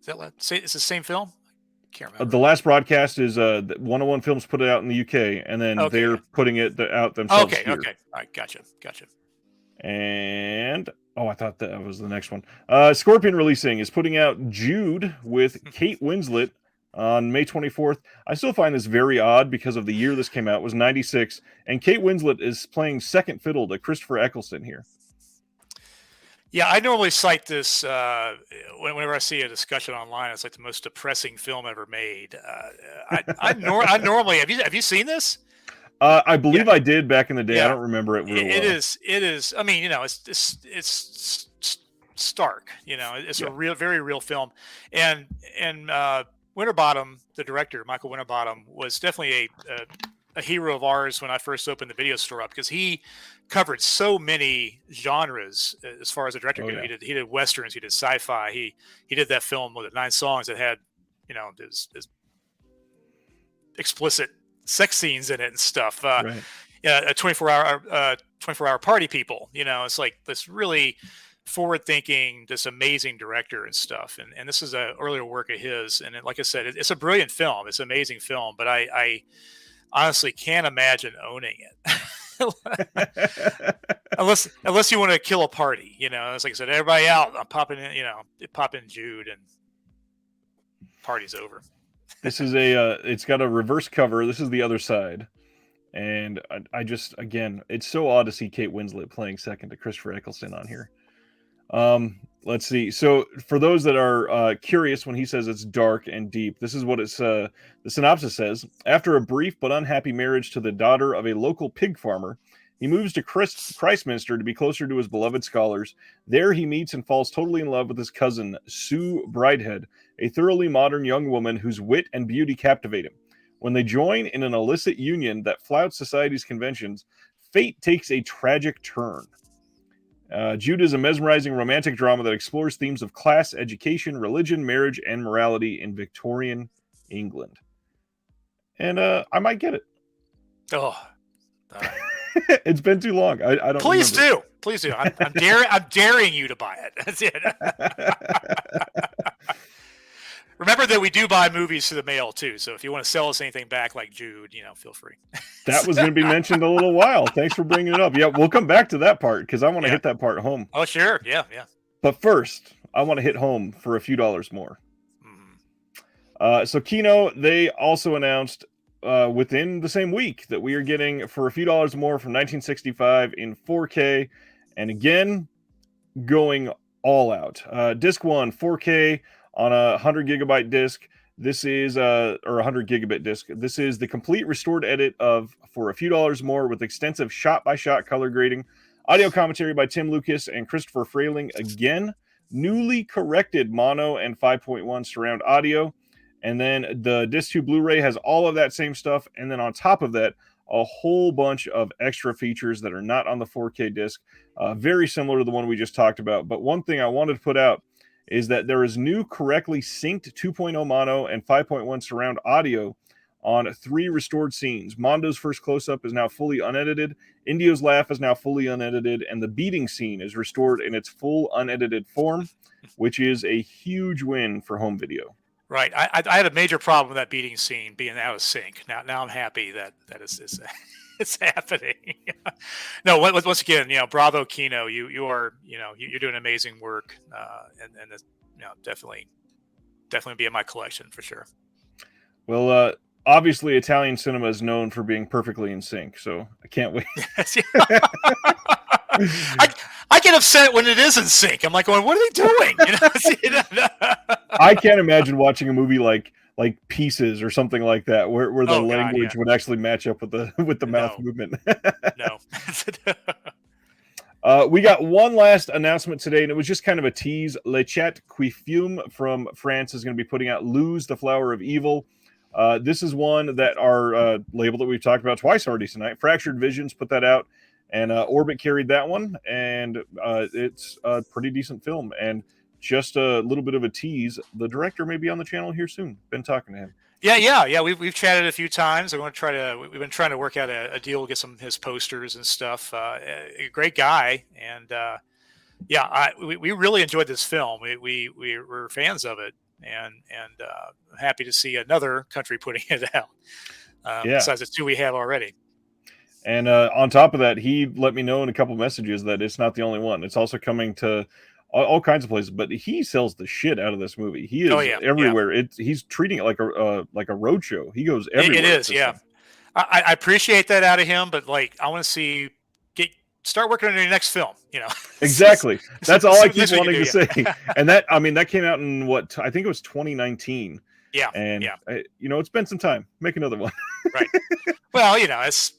it's the same film? I can't remember. The last broadcast is 101 Films put it out in the UK, and then they're putting it out themselves. Okay, all right, gotcha. And I thought that was the next one. Scorpion Releasing is putting out Jude with Kate Winslet on May 24th. I still find this very odd because of the year this came out was 96, and Kate Winslet is playing second fiddle to Christopher Eccleston here. Yeah, I normally cite this whenever I see a discussion online. It's like the most depressing film ever made. I normally have you seen this? I believe I did back in the day. I don't remember it real well. It is. I mean, it's stark. It's a very real film, and Winterbottom, the director, Michael Winterbottom, was definitely a hero of ours when I first opened the video store up because he covered so many genres as far as a director goes. He did westerns, he did sci-fi, he did that film with 9 songs that had this explicit sex scenes in it and stuff. Right. A 24-hour party people. It's like this really forward-thinking, this amazing director and stuff. And this is an earlier work of his. And like I said, it's a brilliant film. It's an amazing film. But I honestly can't imagine owning it. unless you want to kill a party, it's like I said, everybody out, I'm popping in, pop in Jude and party's over. This is it's got a reverse cover. This is the other side. And I just, again, it's so odd to see Kate Winslet playing second to Christopher Eccleston on here. Let's see. So for those that are curious, when he says it's dark and deep, this is what the synopsis says. After a brief but unhappy marriage to the daughter of a local pig farmer, he moves to Christminster to be closer to his beloved scholars. There he meets and falls totally in love with his cousin, Sue Bridehead, a thoroughly modern young woman whose wit and beauty captivate him. When they join in an illicit union that flouts society's conventions, fate takes a tragic turn. Jude is a mesmerizing romantic drama that explores themes of class, education, religion, marriage, and morality in Victorian England. And I might get it. Oh, it's been too long. I don't. Please remember. do. Please do. I'm daring you to buy it. That's it. Remember that we do buy movies through the mail too. So if you want to sell us anything back like Jude, feel free. That was going to be mentioned a little while. Thanks for bringing it up. Yeah, we'll come back to that part because I want to hit that part home. Oh, sure. Yeah. But first, I want to hit home for a few dollars more. So Kino, they also announced within the same week that we are getting for a few dollars more from 1965 in 4K. And again, going all out. Disc 1, 4K on a 100 gigabyte disc. This is or 100 gigabit disc. This is the complete restored edit of For a Few Dollars More with extensive shot-by-shot color grading, audio commentary by Tim Lucas and Christopher Frayling again, newly corrected mono and 5.1 surround audio, and then the disc 2 Blu-ray has all of that same stuff, and then on top of that, a whole bunch of extra features that are not on the 4K disc, very similar to the one we just talked about. But one thing I wanted to put out is that there is new correctly synced 2.0 mono and 5.1 surround audio on 3 restored scenes. Mondo's first close-up is now fully unedited, Indio's laugh is now fully unedited, and the beating scene is restored in its full unedited form, which is a huge win for home video. Right. I had a major problem with that beating scene being out of sync. Now I'm happy that it's happening. No, once again, bravo, Kino. You're doing amazing work, and it's, definitely be in my collection for sure. Well, obviously, Italian cinema is known for being perfectly in sync, so I can't wait. I get upset when it is in sync. I'm like, going, what are they doing? I can't imagine watching a movie like Pieces or something like that, where the language would actually match up with the mouth movement. No. We got one last announcement today, and it was just kind of a tease. Le Chat Qui Fume from France is going to be putting out Lose the Flower of Evil. This is one that our label that we've talked about twice already tonight, Fractured Visions, put that out, and Orbit carried that one, and it's a pretty decent film. And just a little bit of a tease, the director may be on the channel here soon. Been talking to him. Yeah. We've chatted a few times. We've been trying to work out a deal to get some of his posters and stuff. A great guy, and we really enjoyed this film. We were fans of it, and happy to see another country putting it out. Besides the 2 we have already. And on top of that, he let me know in a couple of messages that it's not the only one. It's also coming to all kinds of places. But he sells the shit out of this movie. He is everywhere. Yeah. He's treating it like a road show. He goes everywhere. It is, yeah. I appreciate that out of him, but I want to see start working on your next film. Exactly. That's all I keep wanting to say. And that came out in I think it was 2019. Yeah, and it's been some time. Make another one. Right. Well, it's.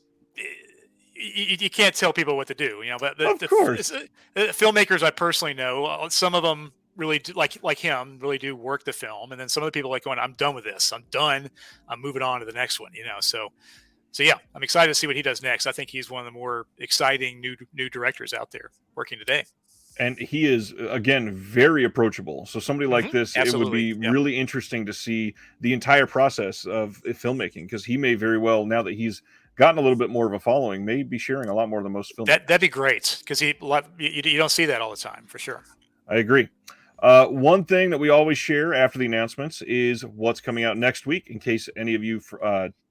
You can't tell people what to do, but of course. The filmmakers I personally know, some of them really do, like him, really do work the film. And then some of the people going, I'm done with this. I'm done. I'm moving on to the next one, So yeah, I'm excited to see what he does next. I think he's one of the more exciting new directors out there working today. And he is, again, very approachable. So somebody like this, Absolutely. It would be really interesting to see the entire process of filmmaking, because he may very well, now that he's gotten a little bit more of a following, may be sharing a lot more than most films. That'd be great, because you don't see that all the time, for sure. I agree. One thing that we always share after the announcements is what's coming out next week, in case any of you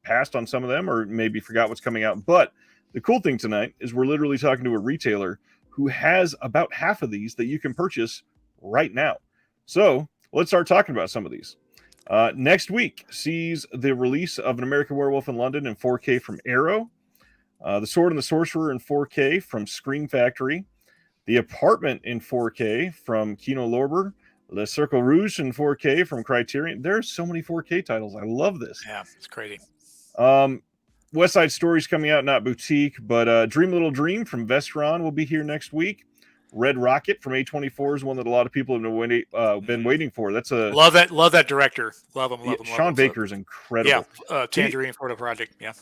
passed on some of them or maybe forgot what's coming out. But the cool thing tonight is we're literally talking to a retailer who has about half of these that you can purchase right now. So let's start talking about some of these. Next week sees the release of An American Werewolf in London in 4K from Arrow. The Sword and the Sorcerer in 4K from Scream Factory. The Apartment in 4K from Kino Lorber. Le Cercle Rouge in 4K from Criterion. There's so many 4K titles. I love this. Yeah, it's crazy. West Side Story's coming out, not Boutique, but Dream Little Dream from Vestron will be here next week. Red Rocket from A24 is one that a lot of people have been waiting for. That's a love that director. Love him. Sean Baker is incredible. Yeah, Tangerine Photo Project. Yeah,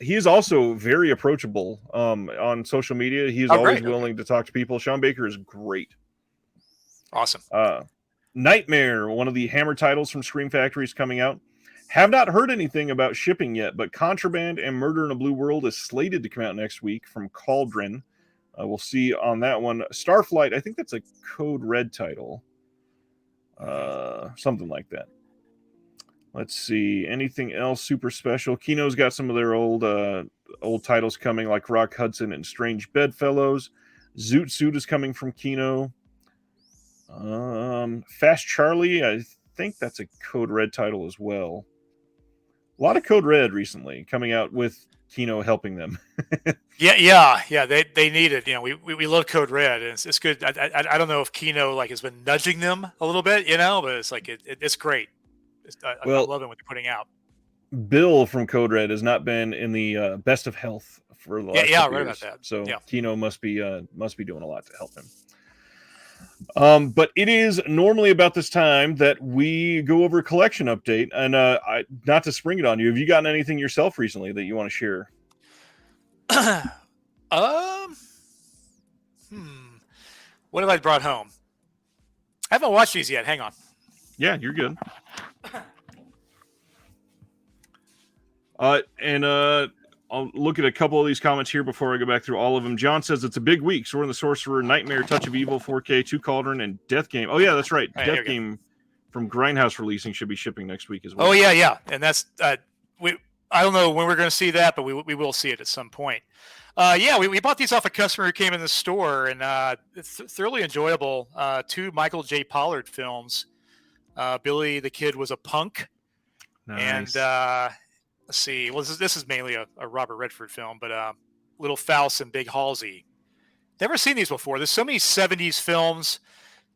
he is also very approachable on social media. He's always willing to talk to people. Sean Baker is great. Awesome. Nightmare, one of the Hammer titles from Scream Factory, is coming out. Have not heard anything about shipping yet, but Contraband and Murder in a Blue World is slated to come out next week from Cauldron. We'll see on that one. Starflight, I think that's a Code Red title. Something like that. Let's see. Anything else super special? Kino's got some of their old titles coming, like Rock Hudson and Strange Bedfellows. Zoot Suit is coming from Kino. Fast Charlie, I think that's a Code Red title as well. A lot of Code Red recently coming out with Kino helping them. Yeah. They need it. You know, we love Code Red, and it's good. I don't know if Kino has been nudging them a little bit, but it's like it's great. I love what they're putting out. Bill from Code Red has not been in the best of health for the last couple years. About that. So Kino must be doing a lot to help him. But it is normally about this time that we go over a collection update, and not to spring it on you, have you gotten anything yourself recently that you want to share? What have I brought home? I haven't watched these yet. Hang on. Yeah, you're good. I'll look at a couple of these comments here before I go back through all of them. John says it's a big week. Sword and the Sorcerer, Nightmare, Touch of Evil, 4K, 2 Cauldron, and Death Game. Oh, yeah, that's right. Death Game from Grindhouse releasing should be shipping next week as well. Oh, yeah. And that's I don't know when we're going to see that, but we will see it at some point. We bought these off a customer who came in the store, and it's thoroughly enjoyable. 2 Michael J. Pollard films. Billy the Kid Was a Punk. Nice. And let's see. Well, this is mainly a Robert Redford film, but Little Faust and Big Halsey. Never seen these before. There's so many 70s films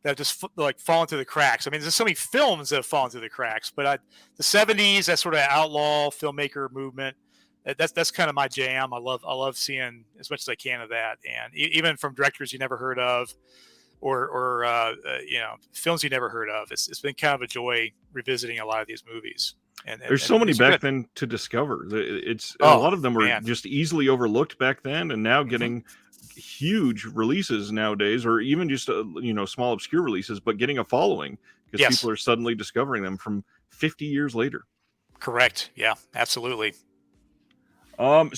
that just fallen through the cracks. I mean, there's so many films that have fallen through the cracks, but the 70s, that sort of outlaw filmmaker movement, that's kind of my jam. I love seeing as much as I can of that, and even from directors you never heard of, or films you never heard of. It's been kind of a joy revisiting a lot of these movies. And there's so many back then to discover. A lot of them were just easily overlooked back then, and now getting huge releases nowadays, or even just small obscure releases, but getting a following because people are suddenly discovering them from 50 years later. Correct. Yeah, absolutely. To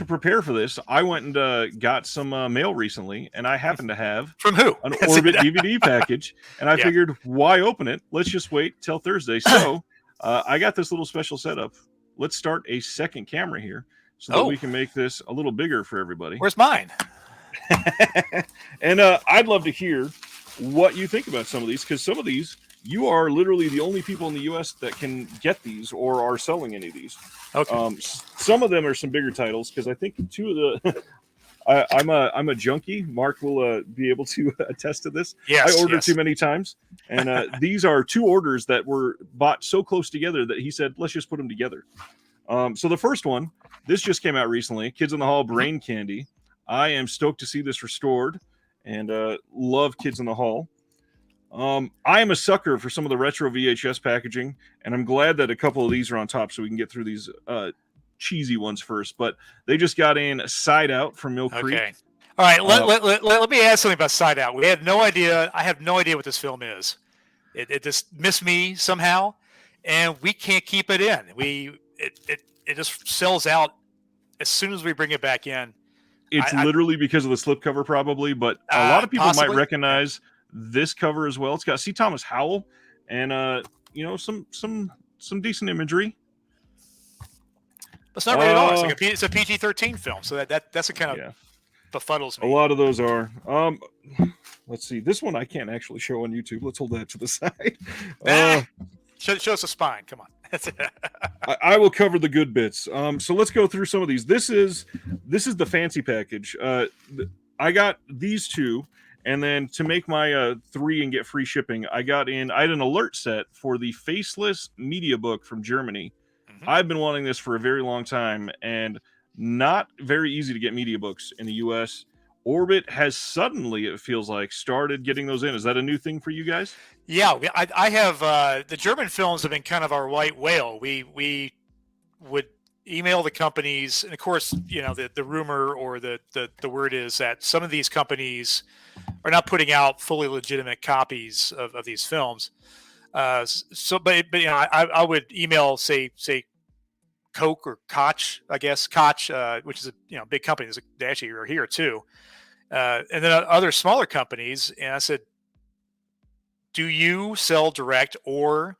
prepare for this, I went and got some mail recently, and I happened to have from who an Orbit DVD package, and I figured, why open it? Let's just wait till Thursday. So I got this little special setup. Let's start a second camera here so that we can make this a little bigger for everybody. Where's mine? And I'd love to hear what you think about some of these, because some of these, you are literally the only people in the U.S. that can get these or are selling any of these. Okay. Some of them are some bigger titles, because I think 2 of the I'm a junkie. Mark will be able to attest to this. Yes, I ordered too many times, and these are 2 orders that were bought so close together that he said, let's just put them together. So the first one, this just came out recently, Kids in the Hall Brain Candy. I am stoked to see this restored, and love Kids in the Hall. I am a sucker for some of the retro VHS packaging, and I'm glad that a couple of these are on top so we can get through these cheesy ones first. But they just got in Side Out from Mill Creek. Okay. All right. Let me add something about Side Out. We had no idea. I have no idea what this film is. It just missed me somehow, and we can't keep it in. It just sells out as soon as we bring it back in. It's literally because of the slipcover, probably, but a lot of people might recognize this cover as well. It's got C. Thomas Howell and some decent imagery. It's not rated R. It's a PG-13 film, so that's a kind of befuddles me. A lot of those are. Let's see. This one I can't actually show on YouTube. Let's hold that to the side. Show us a spine. Come on. I will cover the good bits. So let's go through some of these. This is the fancy package. I got these two, and then to make my 3 and get free shipping, I had an alert set for the Faceless Media Book from Germany. Mhm. I've been wanting this for a very long time, and not very easy to get media books in the U.S. Orbit has suddenly, it feels like, started getting those in. Is that a new thing for you guys? Yeah, I have the German films have been kind of our white whale. We would email the companies, and of course, you know, the rumor or the word is that some of these companies are not putting out fully legitimate copies of these films. But you know, I would email say Coke or Koch, I guess Koch, which is a big company. They actually are here too, and then other smaller companies. And I said, do you sell direct, or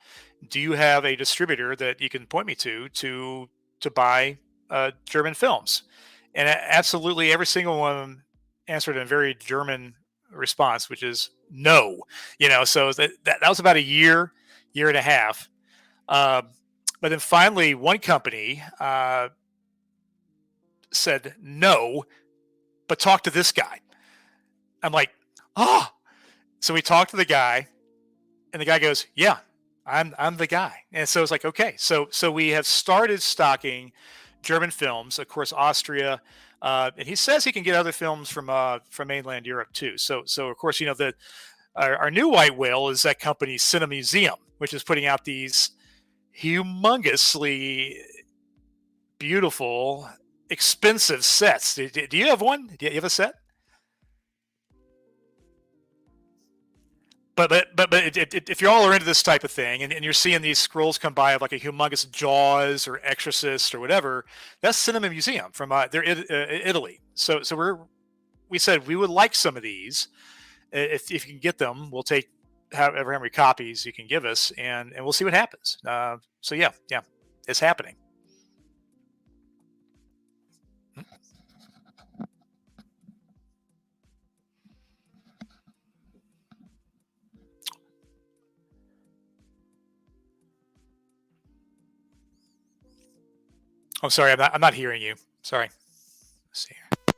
do you have a distributor that you can point me to buy German films? And absolutely every single one of them answered in a very German response, which is no. So that was about a year and a half. But then finally, one company said no, but talk to this guy. I'm like, oh. So we talked to the guy, and the guy goes, yeah, I'm the guy. And so it's like, okay, so we have started stocking German films, of course, Austria, and he says he can get other films from mainland Europe too. So of course, our new white whale is that company Cinemuseum, which is putting out these humongously beautiful, expensive sets. Do you have one? Do you have a set? But if you all are into this type of thing, and you're seeing these scrolls come by of like a humongous Jaws or Exorcist or whatever, that's Cinemuseum from they're Italy. So we said we would like some of these. If you can get them, we'll take however many copies you can give us, and we'll see what happens. So yeah, it's happening. I'm sorry, I'm not hearing you. Sorry. Let's see here.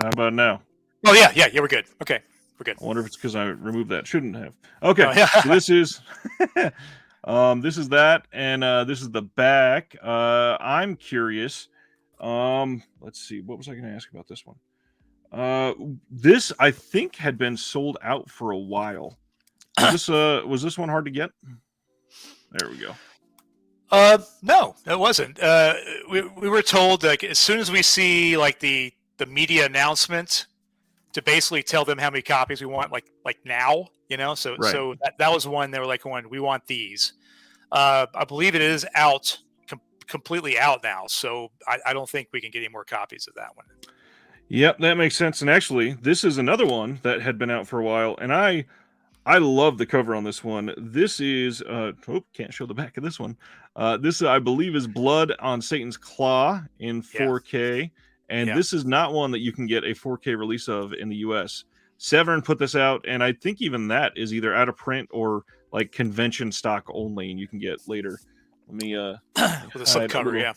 How about now? Oh yeah, we're good. Okay, we're good. I wonder if it's because I removed that. Shouldn't have. Okay, Oh, yeah. So this is this is that, and this is the back. I'm curious. Let's see. What was I going to ask about this one? This I think had been sold out for a while. Was this one hard to get? There we go. No, it wasn't. We were told, like, as soon as we see like the media announcement, to basically tell them how many copies we want, like now, So Right. so that was one they were like, we want these. I believe it is out, completely out now. So I don't think we can get any more copies of that one. Yep, that makes sense. And actually, this is another one that had been out for a while, and I love the cover on this one. This is can't show the back of this one. This I believe is Blood on Satan's Claw in 4K, and this is not one that you can get a 4K release of in the US. Severn put this out, and I think even that is either out of print or like convention stock only, and you can get later. Let me with a slip cover,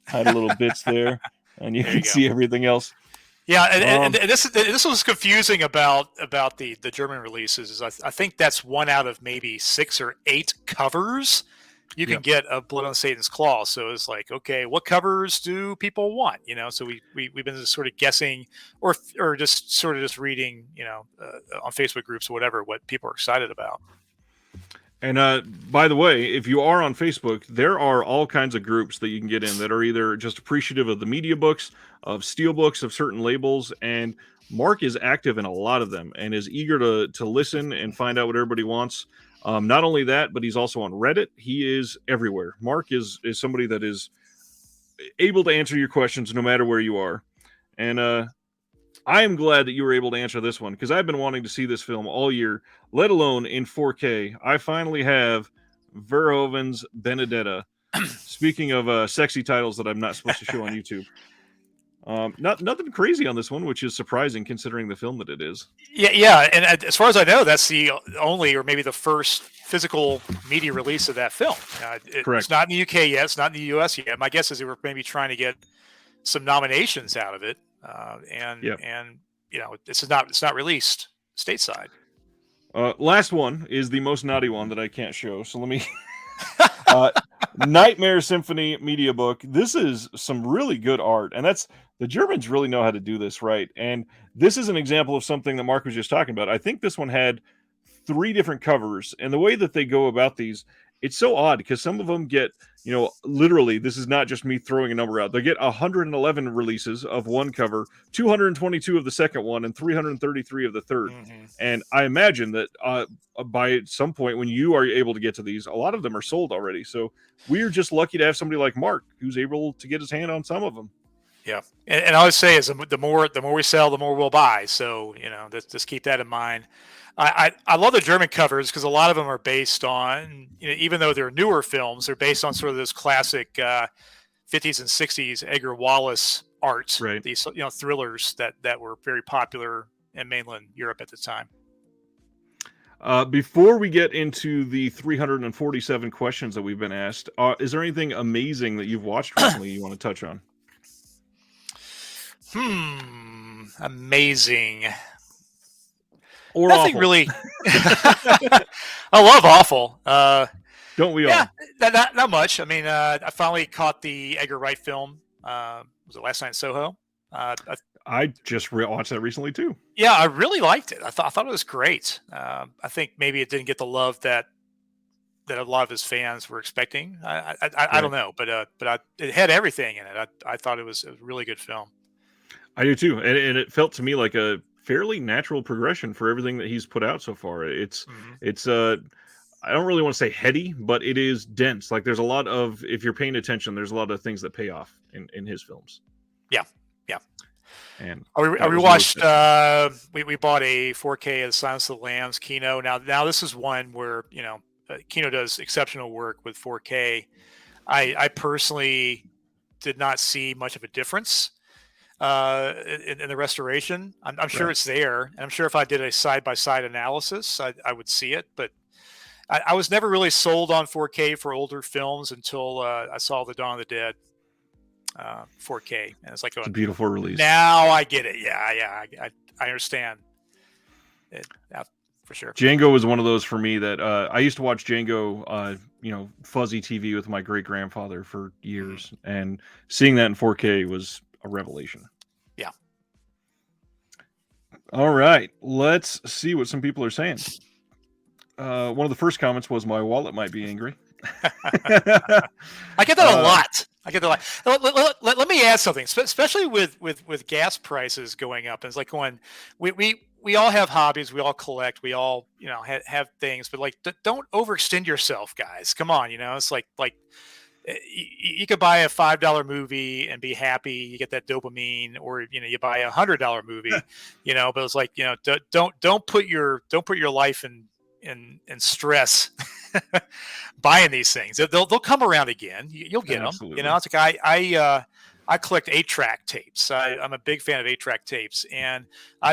hide a little bits there, and you can see everything else. Yeah, and this was confusing about the German releases. Is I think that's one out of maybe 6 or 8 covers you can get of Blood on Satan's Claw. So it's like, okay, what covers do people want? So we've been just sort of guessing, or just sort of just reading, on Facebook groups or whatever, what people are excited about. And by the way, if you are on Facebook, there are all kinds of groups that you can get in that are either just appreciative of the media books, of steel books, of certain labels, and Mark is active in a lot of them and is eager to listen and find out what everybody wants. Not only that, but he's also on Reddit. He is everywhere. Mark is somebody that is able to answer your questions no matter where you are. And I am glad that you were able to answer this one, because I've been wanting to see this film all year, let alone in 4K. I finally have Verhoeven's Benedetta. Speaking of sexy titles that I'm not supposed to show on YouTube. Nothing crazy on this one, which is surprising considering the film that it is. Yeah, and as far as I know, that's the only, or maybe the first physical media release of that film. It's Correct. not in the UK yet. It's not in the US yet. My guess is they were maybe trying to get some nominations out of it, Yep. and it's not released stateside. Last one is the most naughty one that I can't show. So let me. Nightmare Symphony media book. This is some really good art, and the Germans really know how to do this right. And this is an example of something that Mark was just talking about. I think this one had 3 different covers, and the way that they go about these, it's so odd because some of them get, literally, this is not just me throwing a number out. They get 111 releases of one cover, 222 of the second one, and 333 of the third. Mm-hmm. And I imagine that by some point when you are able to get to these, a lot of them are sold already. So we're just lucky to have somebody like Mark who's able to get his hand on some of them. Yeah, and I always say is the more we sell, the more we'll buy. So just keep that in mind. I love the German covers because a lot of them are based on, even though they're newer films, they're based on sort of those classic 50s and 60s Edgar Wallace art, right? These thrillers that were very popular in mainland Europe at the time. Before we get into the 347 questions that we've been asked, is there anything amazing that you've watched recently you want to touch on? Amazing. Or nothing awful. Really. I love awful. Don't we all? Yeah, not much. I mean, I finally caught the Edgar Wright film. Was it Last Night in Soho? I just watched that recently too. Yeah, I really liked it. I thought it was great. I think maybe it didn't get the love that a lot of his fans were expecting. I don't know, but it had everything in it. I thought it was a really good film. I do too, and it felt to me like a fairly natural progression for everything that he's put out so far. It's I don't really want to say heady, but it is dense. Like there's a lot of, if you're paying attention, there's a lot of things that pay off in his films. Yeah. And we watched. We bought a 4K of the Silence of the Lambs Kino. Now this is one where Kino does exceptional work with 4K. I personally did not see much of a difference in the restoration. I'm sure it's there, and I'm sure if I did a side-by-side analysis, I would see it. But I was never really sold on 4K for older films until I saw The Dawn of the Dead 4K, and it's like it's a beautiful release. Now I get it. Yeah, I understand it. Yeah, for sure. Django was one of those for me that I used to watch Django, fuzzy TV with my great grandfather for years, and seeing that in 4K was a revelation. Yeah. All right, let's see what some people are saying. One of the first comments was, "My wallet might be angry." I get that a lot. Let me add something, especially with gas prices going up. It's like going, we all have hobbies, we all collect, we all have things, but like don't overextend yourself, guys. Come on, it's like you could buy a $5 movie and be happy, you get that dopamine, or you buy a $100 movie, but it's like don't put your life in stress buying these things. They'll come around again. You'll get Absolutely. them. It's like I collect 8-track tapes. I'm a big fan of 8-track tapes, and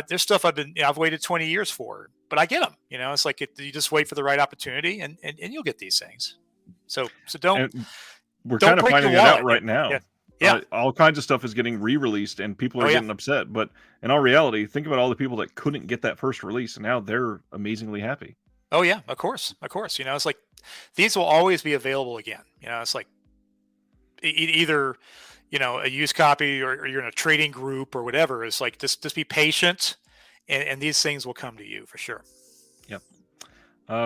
there's stuff I've waited 20 years for, but I get them. It's like you just wait for the right opportunity, and you'll get these things. So don't. And we're kind of finding it out right now. Yeah. All kinds of stuff is getting re-released, and people are getting upset. But in all reality, think about all the people that couldn't get that first release, and now they're amazingly happy. Oh yeah, of course. It's like these will always be available again. It's like either a used copy or you're in a trading group or whatever. It's like just be patient, and these things will come to you for sure. Yep.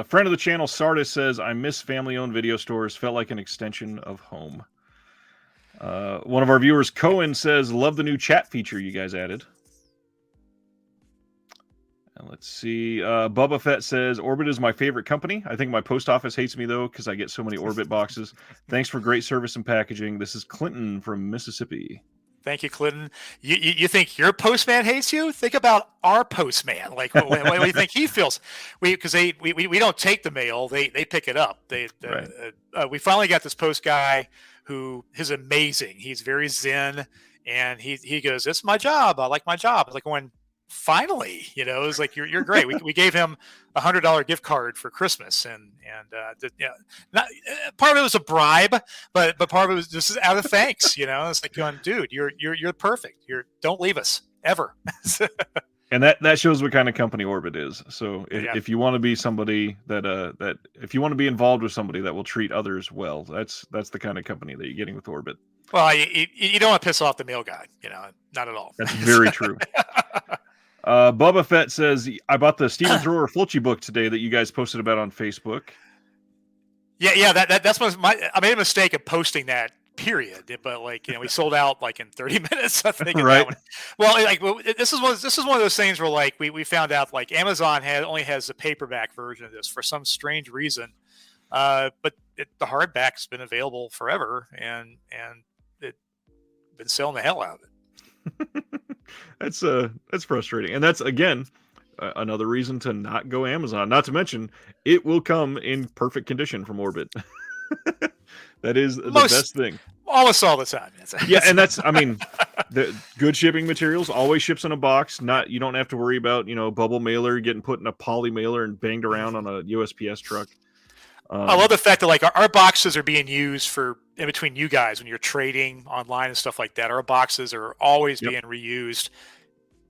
Friend of the channel, Sardis, says, "I miss family-owned video stores. Felt like an extension of home." One of our viewers, Cohen, says, "Love the new chat feature you guys added." And let's see. Bubba Fett says, "Orbit is my favorite company. I think my post office hates me, though, because I get so many Orbit boxes. Thanks for great service and packaging. This is Clinton from Mississippi." Thank you, Clinton. You think your postman hates you? Think about our postman. Like, what do you think he feels? Because we don't take the mail; they pick it up. We finally got this post guy who is amazing. He's very zen, And he goes, "It's my job. I like my job." I was like going, finally, it was like, you're great. We gave him $100 gift card for Christmas, and not part of it was a bribe, but part of it was just out of thanks. It's like going, dude, you're perfect. Don't leave us ever. And that shows what kind of company Orbit is. So if you want to be somebody that if you want to be involved with somebody that will treat others well, that's the kind of company that you're getting with Orbit. Well, you don't want to piss off the mail guy, not at all. That's very true. Bubba Fett says, I bought the Stephen Thrower Fulci book today that you guys posted about on Facebook. Yeah, that's I made a mistake of posting that, period, but we sold out in 30 minutes, I think. Right. Well, this is one of those things where we found out Amazon only has a paperback version of this for some strange reason, but the hardback's been available forever, and it's been selling the hell out of it. That's frustrating, and that's again another reason to not go Amazon. Not to mention, it will come in perfect condition from Orbit. That is the best thing. Almost all the time. Yeah, and that's the good shipping materials always ships in a box. You don't have to worry about bubble mailer getting put in a poly mailer and banged around on a USPS truck. I love the fact that our boxes are being used for in between you guys when you're trading online and stuff like that. Our boxes are always being reused.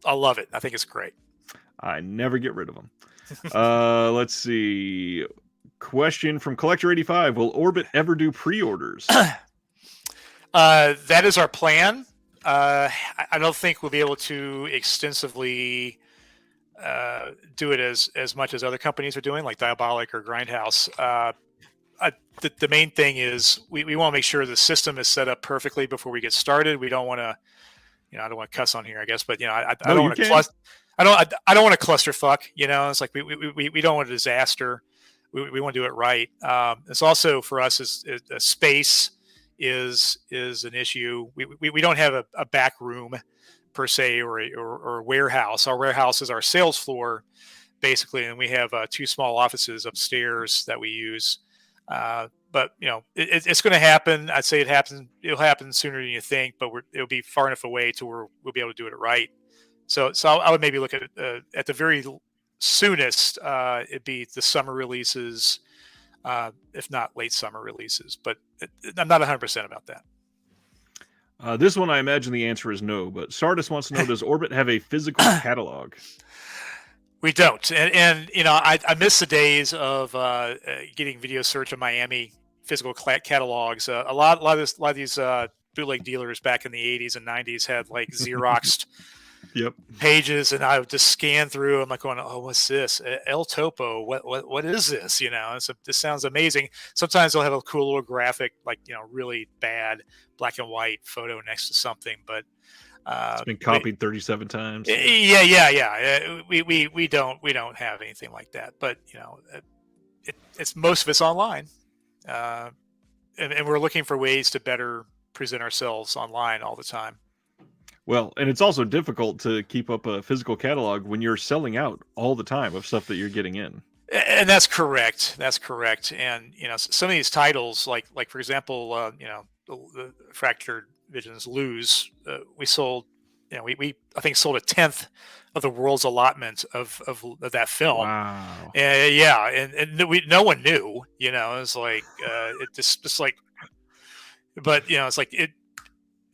I love it. I think it's great. I never get rid of them. Let's see. Question from Collector85. Will Orbit ever do pre-orders? That is our plan. I don't think we'll be able to extensively do it as much as other companies are doing, like Diabolic or Grindhouse. The main thing is we want to make sure the system is set up perfectly before we get started. We don't want to, I don't want to cuss on here, I guess, but I don't want to I don't want to clusterfuck. It's like we don't want a disaster. We want to do it right. It's also for us is space is an issue. We don't have a back room per se or a warehouse. Our warehouse is our sales floor basically, and we have 2 small offices upstairs that we use. But it's going to happen. I'd say it'll happen sooner than you think, but it'll be far enough away to where we'll be able to do it right. So I would maybe look at the very soonest, it'd be the summer releases, if not late summer releases. But I'm not 100% about that. This one, I imagine the answer is no. But Sardis wants to know: does Orbit have a physical catalog? We don't, and I miss the days of getting Video Search in Miami physical catalogs. A lot of these bootleg dealers back in the 80s and 90s had Xeroxed pages, and I would just scan through. I'm like going, "Oh, what's this? El Topo? What is this?" This sounds amazing. Sometimes they'll have a cool little graphic, really bad black and white photo next to something, but it's been copied 37 times. Yeah. We don't have anything like that, but it's most of it's online, and we're looking for ways to better present ourselves online all the time. Well, and it's also difficult to keep up a physical catalog when you're selling out all the time of stuff that you're getting in. And that's correct. And some of these titles, like for example, the Fractured Visions Lose, we sold, we I think sold 1/10 of the world's allotment of that film. Wow. And no one knew. It's like it just like, but it's like it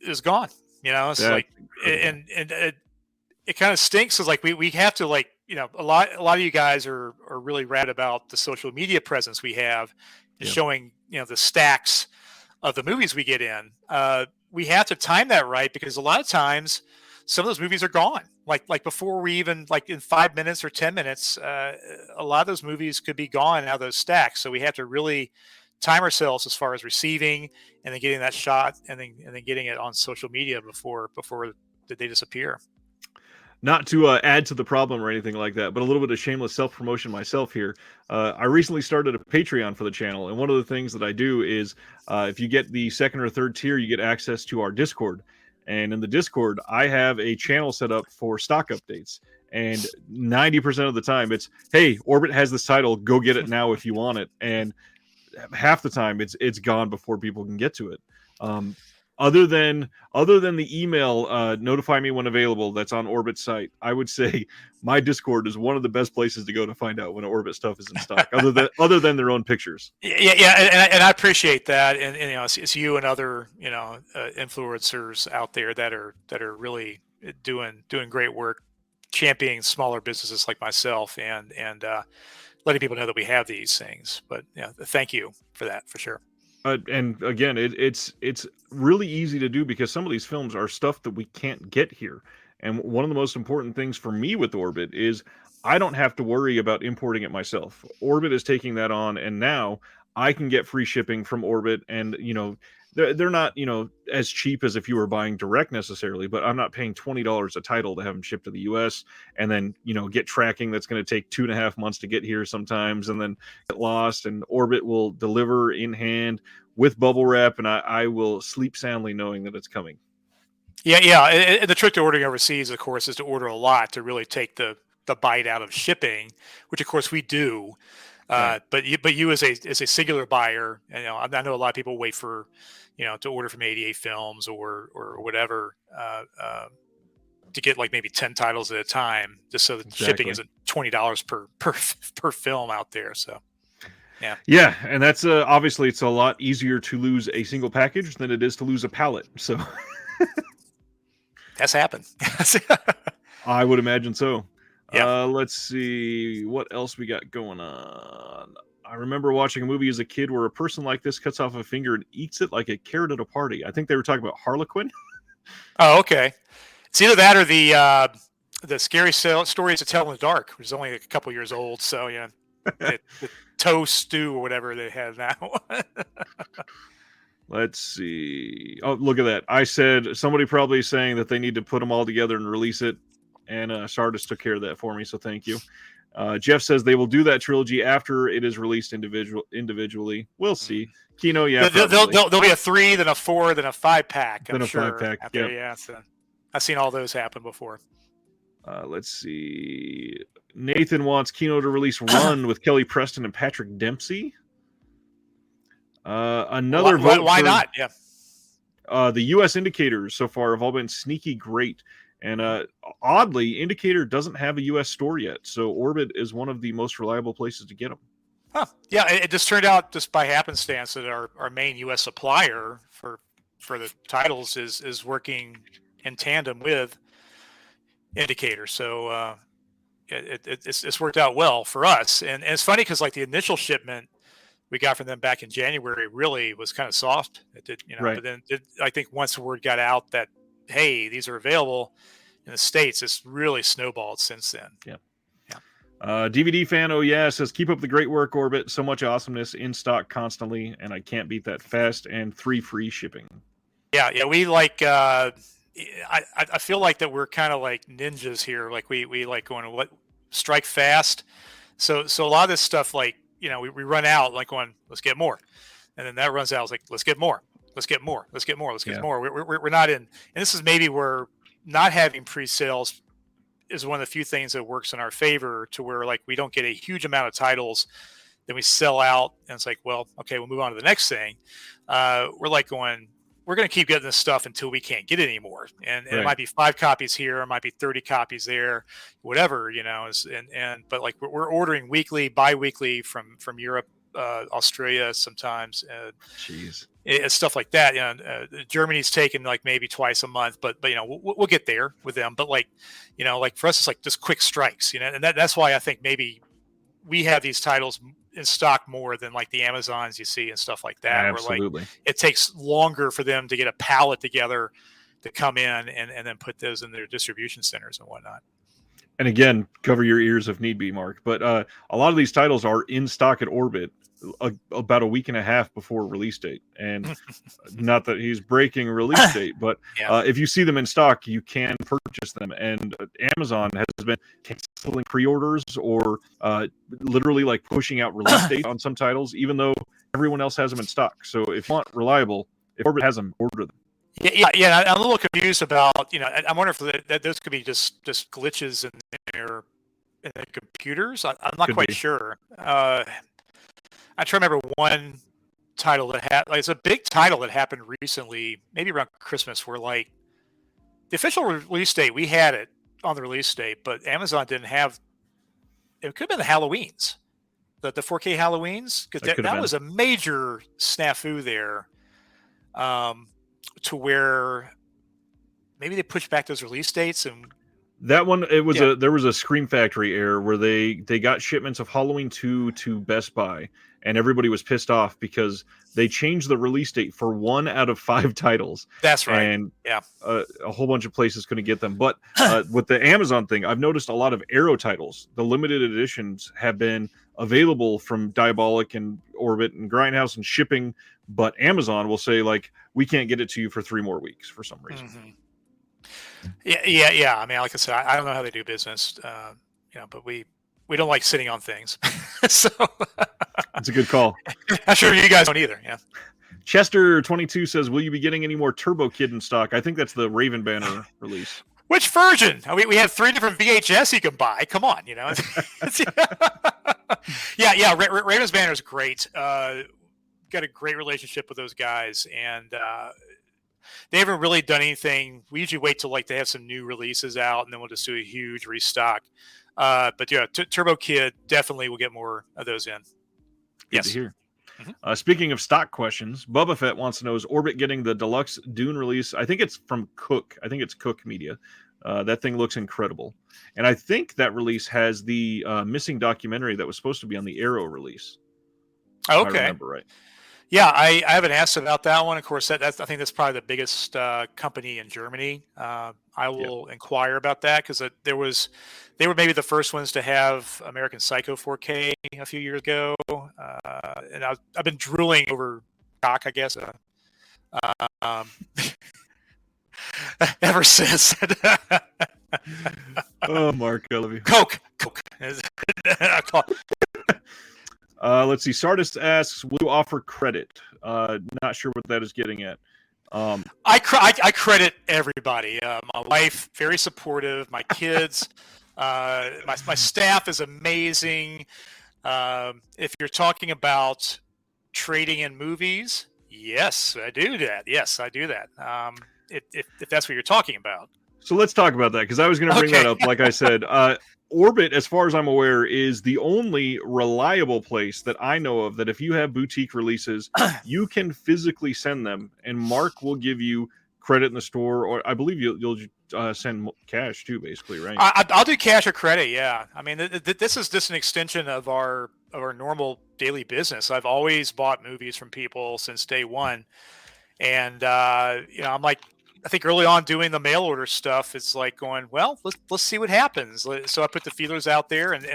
was gone. It's like, and it kind of stinks. It's like we have to a lot of you guys are really rad about the social media presence we have, showing the stacks of the movies we get in. We have to time that right, because a lot of times some of those movies are gone. Like before we even in 5 minutes or 10 minutes, a lot of those movies could be gone out of those stacks. So we have to really time ourselves as far as receiving and then getting that shot and then getting it on social media before they disappear. Not to add to the problem or anything like that, but a little bit of shameless self-promotion myself here. I recently started a Patreon for the channel, and one of the things that I do is if you get the 2nd or 3rd tier, you get access to our Discord. And in the Discord, I have a channel set up for stock updates. And 90% of the time, it's, hey, Orbit has this title, go get it now if you want it. And half the time, it's gone before people can get to it. other than the email, notify me when available, that's on Orbit's site, I would say my Discord is one of the best places to go to find out when Orbit stuff is in stock, other than their own pictures. Yeah, and I appreciate that, and you know, it's you and other influencers out there that are really doing great work, championing smaller businesses like myself, and letting people know that we have these things. But yeah, thank you for that, for sure. And again, it's really easy to do because some of these films are stuff that we can't get here. And one of the most important things for me with Orbit is I don't have to worry about importing it myself. Orbit is taking that on, and now I can get free shipping from Orbit. And they're not as cheap as if you were buying direct necessarily, but I'm not paying $20 a title to have them shipped to the U.S. and then get tracking that's going to take 2.5 months to get here sometimes, and then get lost. And Orbit will deliver in hand with bubble wrap, and I will sleep soundly knowing that it's coming. Yeah. And the trick to ordering overseas, of course, is to order a lot to really take the bite out of shipping, which of course we do. Right. But you as a singular buyer, I know a lot of people wait for, to order from 88 Films or whatever, to get like maybe 10 titles at a time, just so that Exactly. shipping isn't $20 per film out there. So. Yeah, and that's obviously it's a lot easier to lose a single package than it is to lose a pallet. So that's happened. I would imagine so. Yeah. Let's see what else we got going on. I remember watching a movie as a kid where a person like this cuts off a finger and eats it like a carrot at a party. I think they were talking about Harlequin. Oh, okay. It's either that or the scary stories to tell in the dark, which is only a couple years old. So yeah, the toe stew or whatever they have now. Let's see. Oh, look at that. I said somebody probably saying that they need to put them all together and release it. And Sardis took care of that for me, so thank you. Jeff says they will do that trilogy after it is released individually. We'll see. Kino, yeah, there'll be a 3, then a 4, then a 5-pack. Then a 5-pack. Yeah, so I've seen all those happen before. Let's see. Nathan wants Kino to release Run with Kelly Preston and Patrick Dempsey. Another vote. Why not? Yeah. The U.S. indicators so far have all been sneaky great. And oddly, Indicator doesn't have a U.S. store yet, so Orbit is one of the most reliable places to get them. Huh. Yeah, it just turned out just by happenstance that our main U.S. supplier for the titles is working in tandem with Indicator, so it's worked out well for us. And it's funny because like the initial shipment we got from them back in January really was kind of soft. It did, right. But then I think once the word got out that hey, these are available in the States, it's really snowballed since then. Yeah. DVD fan, oh yeah, says keep up the great work, Orbit. So much awesomeness in stock constantly, and I can't beat that. Fast and 3 free shipping. Yeah, we like. I feel like that we're kind of like ninjas here. Like we like going strike fast. So a lot of this stuff, like we run out like going, let's get more, and then that runs out. It's like let's get more. Let's get more. Let's get more. Let's get more. We're not in, and this is maybe where not having pre-sales is one of the few things that works in our favor, to where like we don't get a huge amount of titles, then we sell out, and it's like, well, okay, we'll move on to the next thing. We're like going, we're going to keep getting this stuff until we can't get it anymore, and it might be 5 copies here, it might be 30 copies there, whatever, but like we're ordering weekly, bi-weekly from Europe, Australia sometimes. Jeez. It's stuff like that. Germany's taken like maybe twice a month, but we'll get there with them. But like for us, it's like just quick strikes, and that's why I think maybe we have these titles in stock more than like the Amazons you see and stuff like that. Absolutely. Where like it takes longer for them to get a pallet together to come in and then put those in their distribution centers and whatnot. And again, cover your ears if need be, Mark. But a lot of these titles are in stock at Orbit about a week and a half before release date. And not that he's breaking release date, but if you see them in stock, you can purchase them. And Amazon has been canceling pre-orders or literally like pushing out release dates on some titles, even though everyone else has them in stock. So if you want reliable, if Orbit has them, order them. Yeah. I'm a little confused about, I wonder if those could be just glitches in their computers. I'm not quite sure. I try to remember one title that it's a big title that happened recently, maybe around Christmas, where like the official release date, we had it on the release date, but Amazon didn't have. It could have been the Halloweens, the 4K Halloweens, because that was a major snafu there, to where maybe they pushed back those release dates. And that one, there was a Scream Factory error where they got shipments of Halloween 2 to Best Buy, and everybody was pissed off because they changed the release date for 1 out of 5 titles. That's right. And yeah, a whole bunch of places couldn't get them. But with the Amazon thing, I've noticed a lot of Arrow titles. The limited editions have been available from Diabolic and Orbit and Grindhouse and shipping, but Amazon will say, like, we can't get it to you for 3 more weeks for some reason. Mm-hmm. Yeah. I mean, like I said, I don't know how they do business, but we don't like sitting on things. So it's a good call. I'm sure you guys don't either. Yeah. Chester 22 says, "Will you be getting any more Turbo Kid in stock?" I think that's the Raven Banner release. Which version? We have 3 different VHS you can buy. Come on, yeah. Raven's Banner is great. Got a great relationship with those guys, and they haven't really done anything. We usually wait till like they have some new releases out, and then we'll just do a huge restock. But yeah, Turbo Kid definitely will get more of those in. Good to hear. Mm-hmm. Speaking of stock questions, Bubba Fett wants to know, is Orbit getting the deluxe Dune release? I think it's from Cook. I think it's Cook Media. That thing looks incredible. And I think that release has the missing documentary that was supposed to be on the Arrow release. Okay. If I remember right. Yeah, I haven't asked about that one. Of course, I think that's probably the biggest company in Germany. I will inquire about that because they were maybe the first ones to have American Psycho 4K a few years ago, and I've been drooling over cock, I guess, ever since. Oh, Mark, I love you. Coke. Let's see. Sardist asks, "Will you offer credit?" Not sure what that is getting at. I credit everybody. My wife, very supportive. My kids, my staff is amazing. If you're talking about trading in movies, yes, I do that. If that's what you're talking about. So let's talk about that, because I was going to bring that up. Like I said, Orbit, as far as I'm aware, is the only reliable place that I know of that if you have boutique releases, you can physically send them, and Mark will give you credit in the store, or I believe you'll send cash too, basically, right? I'll do cash or credit. Yeah, I mean, this is just an extension of our normal daily business. I've always bought movies from people since day one, and I'm like, I think early on doing the mail order stuff, it's like going, well, let's see what happens. So I put the feelers out there, and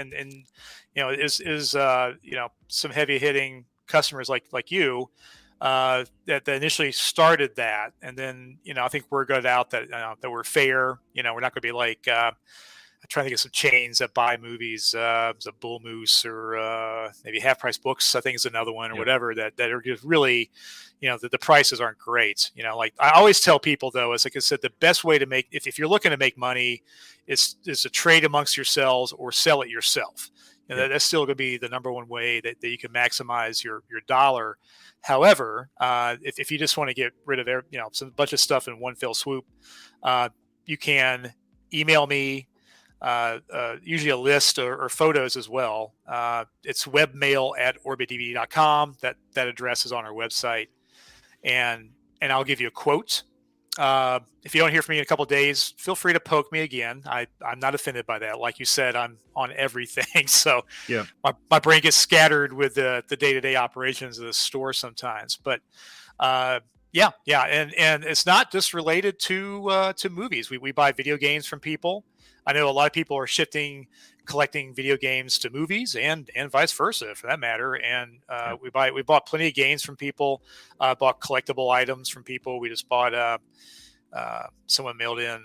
is some heavy hitting customers like you that initially started that, and then I think we're good out that we're fair. We're not going to be like I'm trying to think of some chains that buy movies, a Bull Moose or maybe Half Price Books, I think is another one, or whatever that are just really. The prices aren't great. Like I always tell people, though, as like I said, the best way to make, if you're looking to make money, is to trade amongst yourselves or sell it yourself. That's still going to be the number one way that you can maximize your dollar. However, if you just want to get rid of some bunch of stuff in one fell swoop, you can email me. Usually a list or photos as well. It's webmail@orbitdvd.com. That address is on our website. And I'll give you a quote. If you don't hear from me in a couple of days, feel free to poke me again. I'm not offended by that. Like you said, I'm on everything. So my brain gets scattered with the day-to-day operations of the store sometimes. But and it's not just related to movies. We buy video games from people. I know a lot of people are collecting video games to movies and vice versa, for that matter. And we bought plenty of games from people, bought collectible items from people. We just bought someone mailed in.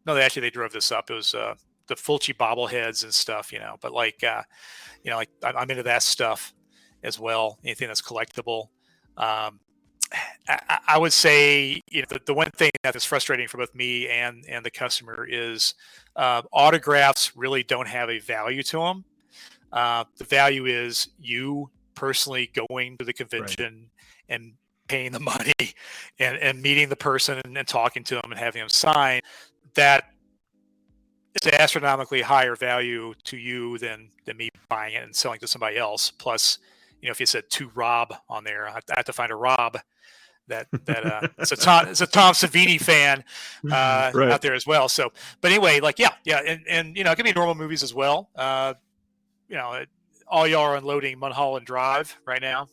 They drove this up. It was the Fulci bobbleheads and stuff, But like I'm into that stuff as well. Anything that's collectible. I would say the one thing that is frustrating for both me and the customer is autographs really don't have a value to them. The value is you personally going to the convention and paying the money and meeting the person and talking to them and having them sign, that is astronomically higher value to you than me buying it and selling to somebody else. Plus, if you said to Rob on there, I have to find a Rob that it's a Tom Savini fan out there as well. So, but anyway, like yeah, and it can be normal movies as well. All y'all are unloading Mulholland Drive right now.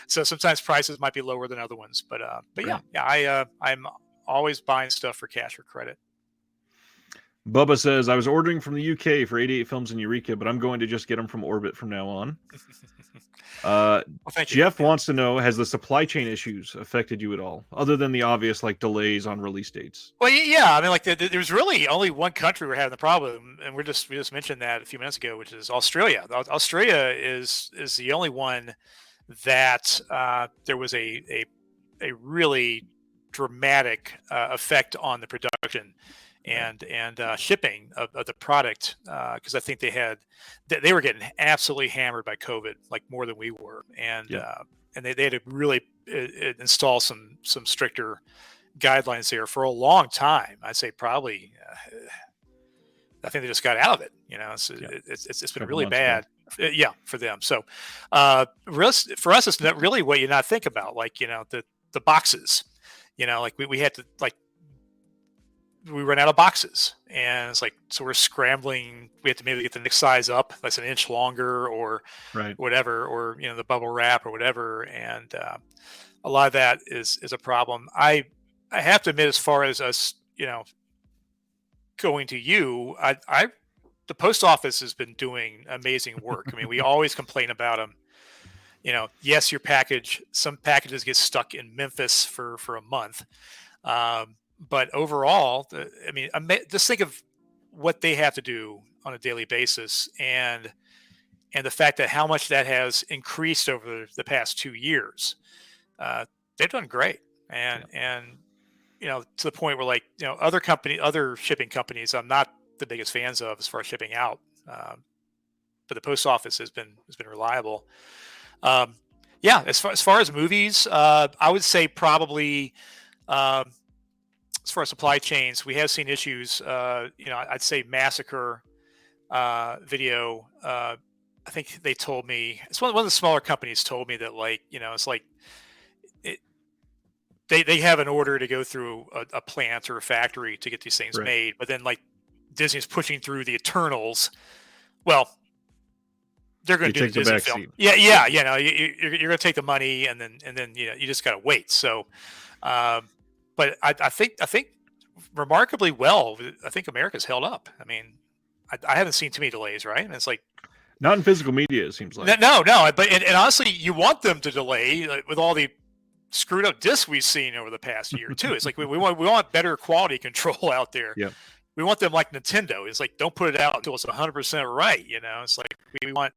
So sometimes prices might be lower than other ones, but I'm always buying stuff for cash or credit. Bubba says, I was ordering from the UK for 88 Films in Eureka, but I'm going to just get them from Orbit from now on. Jeff wants to know, has the supply chain issues affected you at all, other than the obvious like delays on release dates? Well, yeah, I mean, like there's really only one country we're having the problem, and we just mentioned that a few minutes ago, which is Australia. Australia is the only one that there was a really dramatic effect on the production and shipping of the product, because I think they were getting absolutely hammered by COVID, like more than we were, and they had to really install some stricter guidelines there for a long time. I'd say probably I think they just got out of it. It's been really bad. For them. So for us, it's not really what you not think about, like the boxes. Like we had to we ran out of boxes, and it's like, so we're scrambling. We have to maybe get the next size up, that's an inch longer or whatever, or the bubble wrap or whatever, and a lot of that is a problem. I have to admit, as far as us going to you, the post office has been doing amazing work. I mean, we always complain about them. Yes, some packages get stuck in Memphis for a month. But overall, just think of what they have to do on a daily basis, and the fact that how much that has increased over the past 2 years. They've done great, and to the point where other shipping companies, I'm not the biggest fans of as far as shipping out, but the post office has been reliable. As far as movies, I would say probably. As far as supply chains, we have seen issues. I'd say Massacre Video. I think they told me, it's one of the smaller companies told me that it's like they have an order to go through a plant or a factory to get these things made, but then Disney's pushing through the Eternals. Well, they're going to do the Disney film. You're going to take the money, and then you just got to wait. So. But I think remarkably well. I think America's held up. I mean, I haven't seen too many delays, right? And it's like not in physical media. It seems like no. But honestly, you want them to delay with all the screwed up discs we've seen over the past year too. It's like we want better quality control out there. Yeah. We want them like Nintendo. It's like, don't put it out until it's 100% right. It's like we want.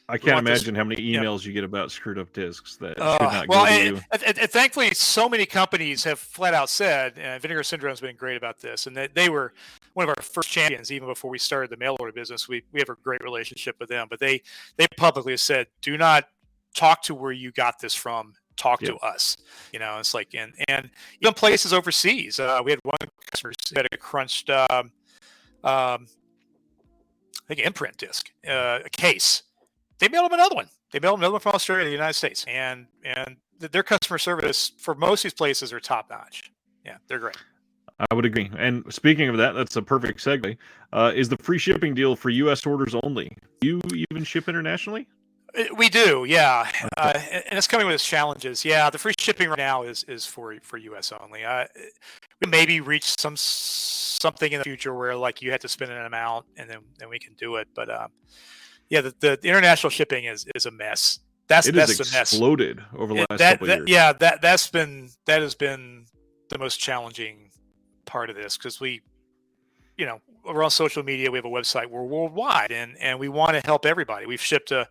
I can't imagine how many emails you get about screwed up discs that should not go to you. And thankfully, so many companies have flat out said, and Vinegar Syndrome has been great about this, and that they were one of our first champions even before we started the mail order business. We have a great relationship with them, but they publicly have said, do not talk to where you got this from. Talk to us. It's like, and even places overseas. We had one customer who had a crunched, I think, imprint disc, a case. They mailed them another one. They mailed them another one from Australia to the United States, and their customer service for most of these places are top notch. Yeah, they're great. I would agree. And speaking of that, that's a perfect segue. Is the free shipping deal for U.S. orders only? Do you even ship internationally? We do, yeah. Okay. And it's coming with its challenges. Yeah, the free shipping right now is for U.S. only. We maybe reach something in the future where you have to spend an amount, and then we can do it. But the international shipping is a mess. That's a mess. Exploded over the last couple of years. Yeah, that has been the most challenging part of this, because we're on social media, we have a website, we're worldwide, and we want to help everybody. We've shipped to,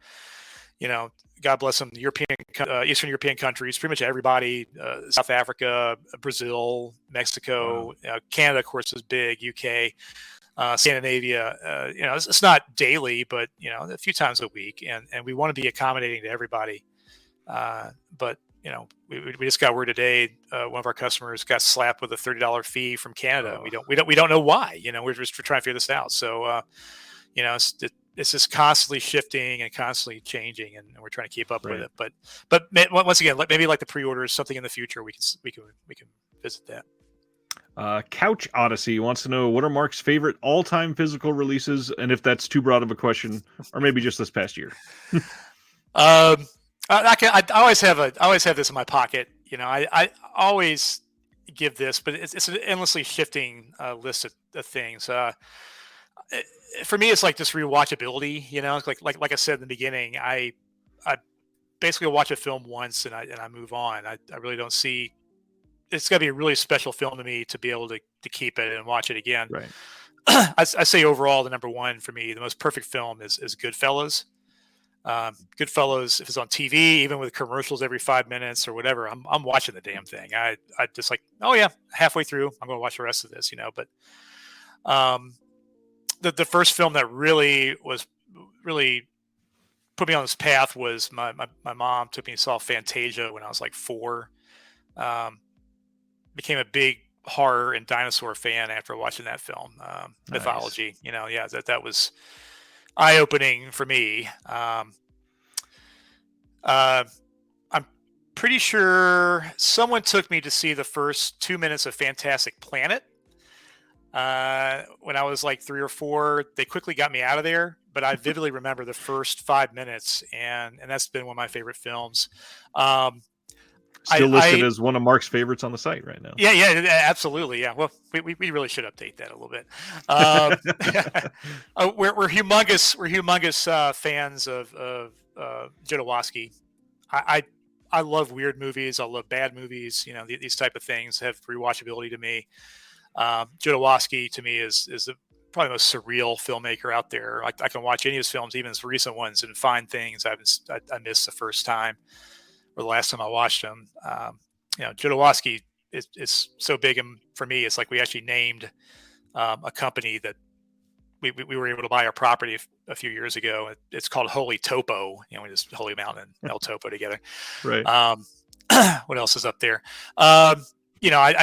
God bless them, Eastern European countries, pretty much everybody, South Africa, Brazil, Mexico, Canada, of course, is big, UK. Scandinavia. It's not daily, but a few times a week, and we want to be accommodating to everybody. But we just got word today. One of our customers got slapped with a $30 fee from Canada. Oh. We don't know why. We're trying to figure this out. So it's just constantly shifting and constantly changing, and we're trying to keep up with it. But once again, maybe like the pre-orders, something in the future we can visit that. Couch Odyssey wants to know, what are Mark's favorite all-time physical releases, and if that's too broad of a question, or maybe just this past year. I always have this in my pocket. I always give this, but it's an endlessly shifting list of things. For me, it's like just rewatchability. Like I said in the beginning, I basically watch a film once and I move on. I really don't see. It's got to be a really special film to me to be able to keep it and watch it again. Right. I say overall, the number one for me, the most perfect film is Goodfellas. Goodfellas, if it's on TV, even with commercials every 5 minutes or whatever, I'm watching the damn thing. I just like, oh yeah, halfway through, I'm going to watch the rest of this, But the first film that really put me on this path was my mom took me and saw Fantasia when I was like 4. Became a big horror and dinosaur fan after watching that film. Mythology, that was eye-opening for me. I'm pretty sure someone took me to see the first 2 minutes of Fantastic Planet when I was like 3 or 4. They quickly got me out of there, but I vividly remember the first 5 minutes, and that's been one of my favorite films. Still listed as one of Mark's favorites on the site right now. Yeah, absolutely. Yeah. Well, we really should update that a little bit. We're humongous fans of Jodorowsky. I love weird movies. I love bad movies. These type of things have rewatchability to me. Jodorowsky to me is probably the most surreal filmmaker out there. I can watch any of his films, even his recent ones, and find things I missed the first time or the last time I watched him. Jodorowsky is so big for me. It's like we actually named a company that we were able to buy our property a few years ago. It's called Holy Topo. We just Holy Mountain and El Topo together. Right. What else is up there? I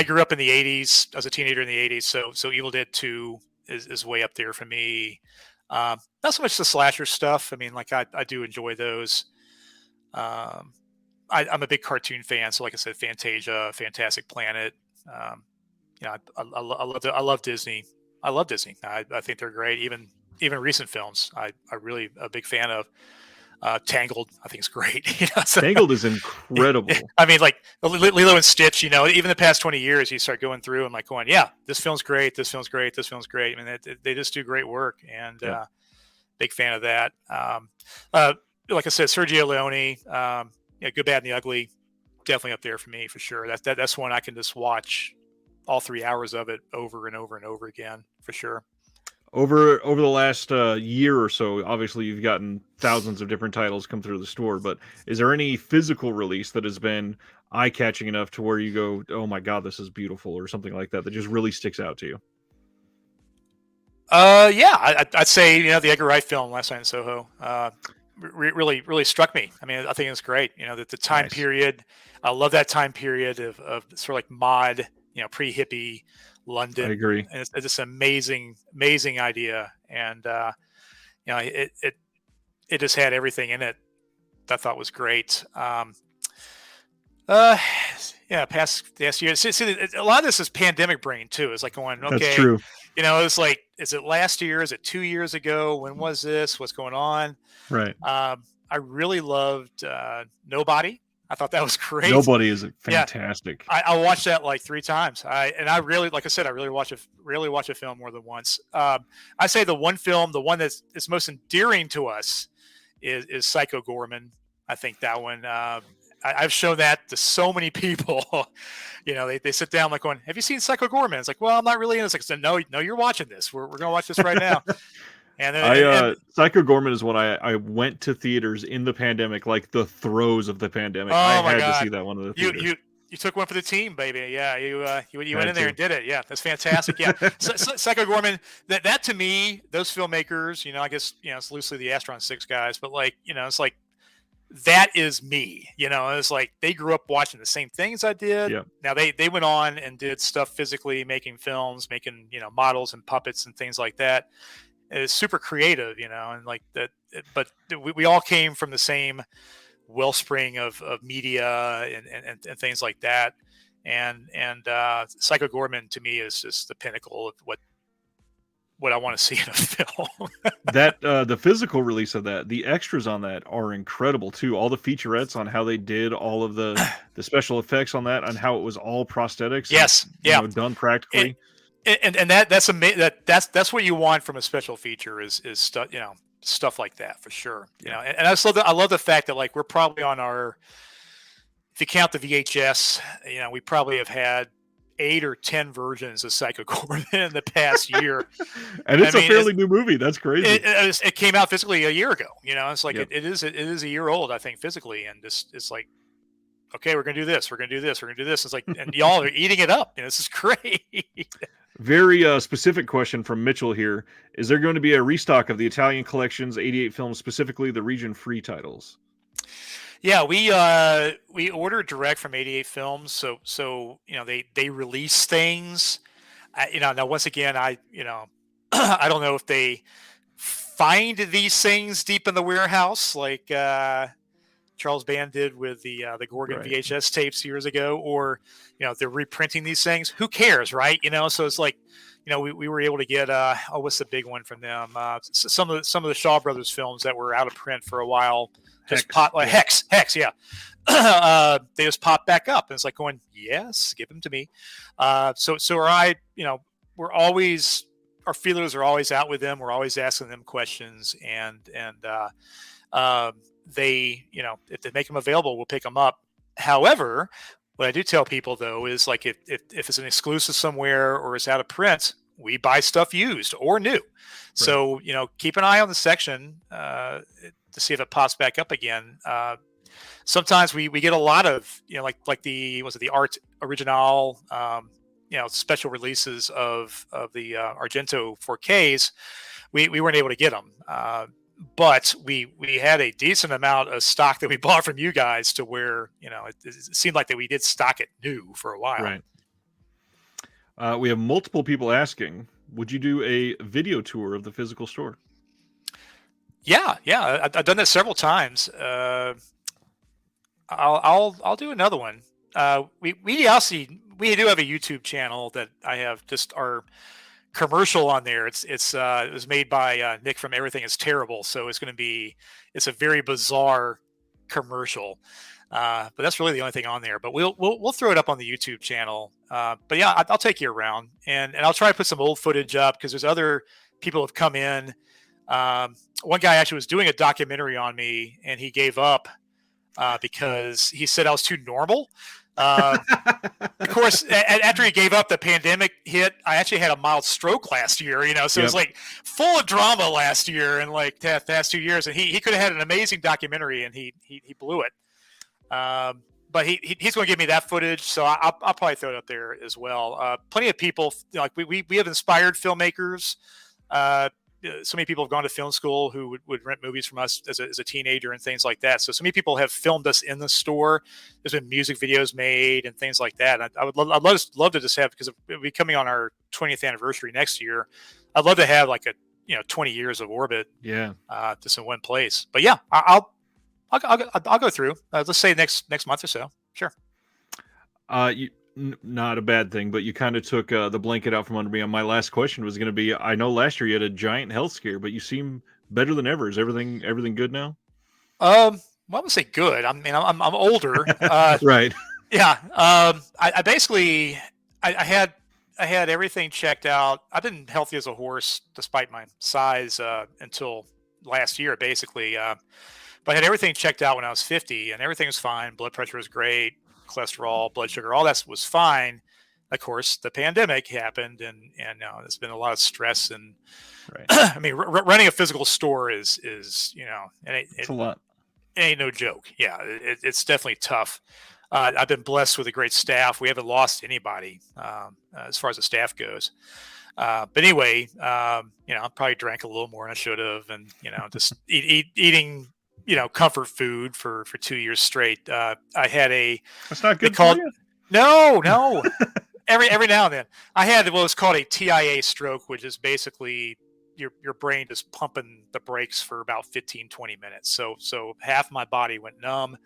grew up in the 80s. I was a teenager in the 80s. So Evil Dead 2 is way up there for me. Not so much the slasher stuff. I mean, like I do enjoy those. I'm a big cartoon fan, so like I said, Fantasia, Fantastic Planet. I love Disney. I love Disney. I think they're great. Even recent films, I really a big fan of. Tangled, I think is great. Tangled is incredible. I mean, like Lilo and Stitch. Even the past 20 years, you start going through and like going, yeah, this film's great. This film's great. This film's great. I mean, they just do great work, and big fan of that. Like I said, Sergio Leone. Good, Bad, and the Ugly, definitely up there for me for sure. That's one I can just watch all 3 hours of it over and over and over again for sure. Over the last year or so, obviously you've gotten thousands of different titles come through the store, but is there any physical release that has been eye-catching enough to where you go, oh my God, this is beautiful, or something like that just really sticks out to you? I'd say, the Edgar Wright film, Last Night in Soho, really struck me. I mean, I think it's great. The time period. I love that time period of sort of like mod, pre-hippie London. I agree. And it's just an amazing idea, and it just had everything in it that I thought was great. Past year. See, a lot of this is pandemic brain too. It's like going, okay, that's true. It's like, is it last year? Is it 2 years ago? When was this? What's going on? Right. I really loved Nobody. I thought that was great. Nobody is fantastic. Yeah, I watched that like 3 times. I really, like I said, I really watch a film more than once. I say the one that is most endearing to us is Psycho Gorman. I think that one. I've shown that to so many people. They sit down like going, "Have you seen Psycho Gorman?" It's like, "Well, I'm not really in this." Like, no, you're watching this. We're gonna watch this right now. And Psycho Gorman is when I went to theaters in the pandemic, like the throes of the pandemic. Oh I my had God. to see that one of the theaters. You took one for the team, baby. Yeah, you went Had in there to. and did it. Yeah, that's fantastic. Yeah, Psycho Gorman. That to me, those filmmakers, I guess it's loosely the Astron 6 guys, but like it's like that is me. It's like they grew up watching the same things I did. Yeah. Now they went on and did stuff physically, making films, making models and puppets and things like that. It's super creative, and like that. But we all came from the same wellspring of media and things like that. And Psycho Gorman to me is just the pinnacle of what I want to see in a film. That the physical release of that, the extras on that are incredible too. All the featurettes on how they did all of the special effects on that, and how it was all prosthetics. Yes, and, done practically. And that's what you want from a special feature is stuff stuff like that for sure. And I love the fact that like we're probably on our, if you count the VHS, we probably have had 8 or 10 versions of Psycho Gorman in the past year. And it's a fairly new movie. That's crazy. It came out physically a year ago. It's like Yep. it is a year old, I think, physically, and it's like, okay, we're gonna do this, we're gonna do this, we're gonna do this. It's like, and y'all are eating it up. This is great. Very specific question from Mitchell here. Is there going to be a restock of the Italian collection's 88 films, specifically the region-free titles? Yeah, we ordered direct from 88 Films, so they release things. Now once again, I I don't know if they find these things deep in the warehouse like Charles Band did with the Gorgon Right. VHS tapes years ago, or they're reprinting these things. Who cares, right? So it's like we were able to get what's the big one from them? Some of the Shaw Brothers films that were out of print for a while. Just pop like Hex, yeah. They just pop back up, and it's like going, yes, give them to me. So we're always, our feelers are always out with them. We're always asking them questions, and they, if they make them available, we'll pick them up. However, what I do tell people though is like if it's an exclusive somewhere or it's out of print, we buy stuff used or new. Right. So keep an eye on the section to see if it pops back up again. Sometimes we get a lot of like the Art Original special releases of the Argento 4Ks. We weren't able to get them. But we had a decent amount of stock that we bought from you guys to where it seemed like that we did stock it new for a while. Right. We have multiple people asking, would you do a video tour of the physical store? Yeah. I've done that several times. I'll do another one. We do have a YouTube channel that I have just our commercial on there. It was made by Nick from Everything Is Terrible, so it's a very bizarre commercial. But that's really the only thing on there. But we'll throw it up on the YouTube channel. But yeah, I'll take you around and I'll try to put some old footage up because there's other people have come in. One guy actually was doing a documentary on me and he gave up because he said I was too normal. Of course, after he gave up, the pandemic hit. I actually had a mild stroke last year, so it was like full of drama last year and like the past 2 years. And he could have had an amazing documentary and he blew it. But he's going to give me that footage, so I'll probably throw it up there as well. Plenty of people, like we have inspired filmmakers. So many people have gone to film school who would rent movies from us as a teenager and things like that. So many people have filmed us in the store. There's been music videos made and things like that. And I'd love to just have, because it'll be coming on our 20th anniversary next year. I'd love to have like 20 years of Orbit. Yeah. Just in one place. But yeah, I'll go through. Let's say next month or so. Sure. Not a bad thing, but you kind of took the blanket out from under me. On my last question was going to be, I know last year you had a giant health scare, but you seem better than ever. Is everything good now? Well, I would say good. I mean, I'm older. Right. Yeah. I basically I had everything checked out. I've been healthy as a horse despite my size until last year, basically. But I had everything checked out when I was 50, and everything was fine. Blood pressure was great. Cholesterol, blood sugar, all that was fine. Of course, the pandemic happened, and there's been a lot of stress. And right. I mean, running a physical store is it's a lot. It ain't no joke. Yeah, it's definitely tough. I've been blessed with a great staff. We haven't lost anybody as far as the staff goes. But anyway, I probably drank a little more than I should have, and just eating comfort food for 2 years straight. I had That's not they good for called you. no. Every now and then I had what was called a TIA stroke, which is basically your brain just pumping the brakes for about 15-20 minutes. So half my body went numb.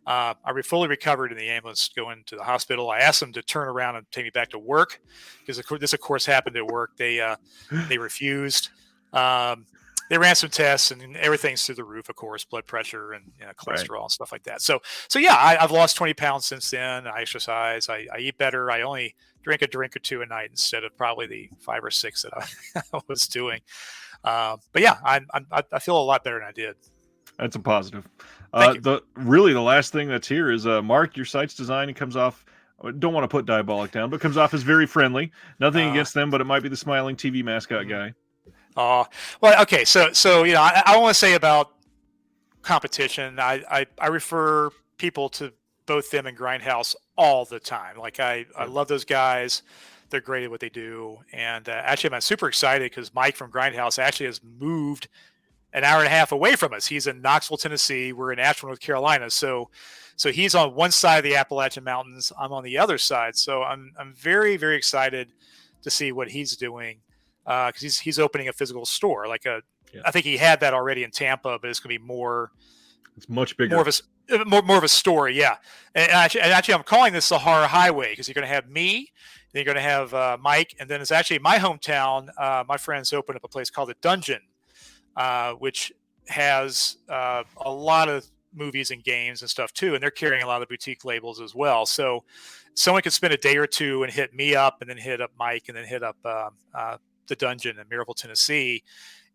I fully recovered in the ambulance going to the hospital. I asked them to turn around and take me back to work because this, of course, happened at work. They refused. They ran some tests and everything's through the roof, of course, blood pressure and cholesterol Right. and stuff like that. So yeah, I've lost 20 pounds since then. I exercise. I eat better. I only drink a drink or two a night instead of probably the 5 or 6 that I was doing. But yeah, I feel a lot better than I did. That's a positive. Thank you. The last thing that's here is Mark. Your site's design, it comes off. I don't want to put Diabolic down, but comes off as very friendly. Nothing Uh, against them, but it might be the smiling TV mascot guy. well, okay. So I want to say about competition. I refer people to both them and Grindhouse all the time. Like I love those guys. They're great at what they do. And actually, I'm super excited because Mike from Grindhouse actually has moved an hour and a half away from us. He's in Knoxville, Tennessee. We're in Asheville, North Carolina. So he's on one side of the Appalachian Mountains. I'm on the other side. So I'm very, very excited to see what he's doing because he's opening a physical store. I think he had that already in Tampa, but it's going to be more. It's much bigger. More of a story, yeah. And actually, I'm calling this the Horror Highway because you're going to have me, then you're going to have Mike, and then it's actually my hometown. My friends opened up a place called the Dungeon, which has a lot of movies and games and stuff too, and they're carrying a lot of the boutique labels as well. So someone could spend a day or two and hit me up, and then hit up Mike, and then hit up the Dungeon in Maryville, Tennessee.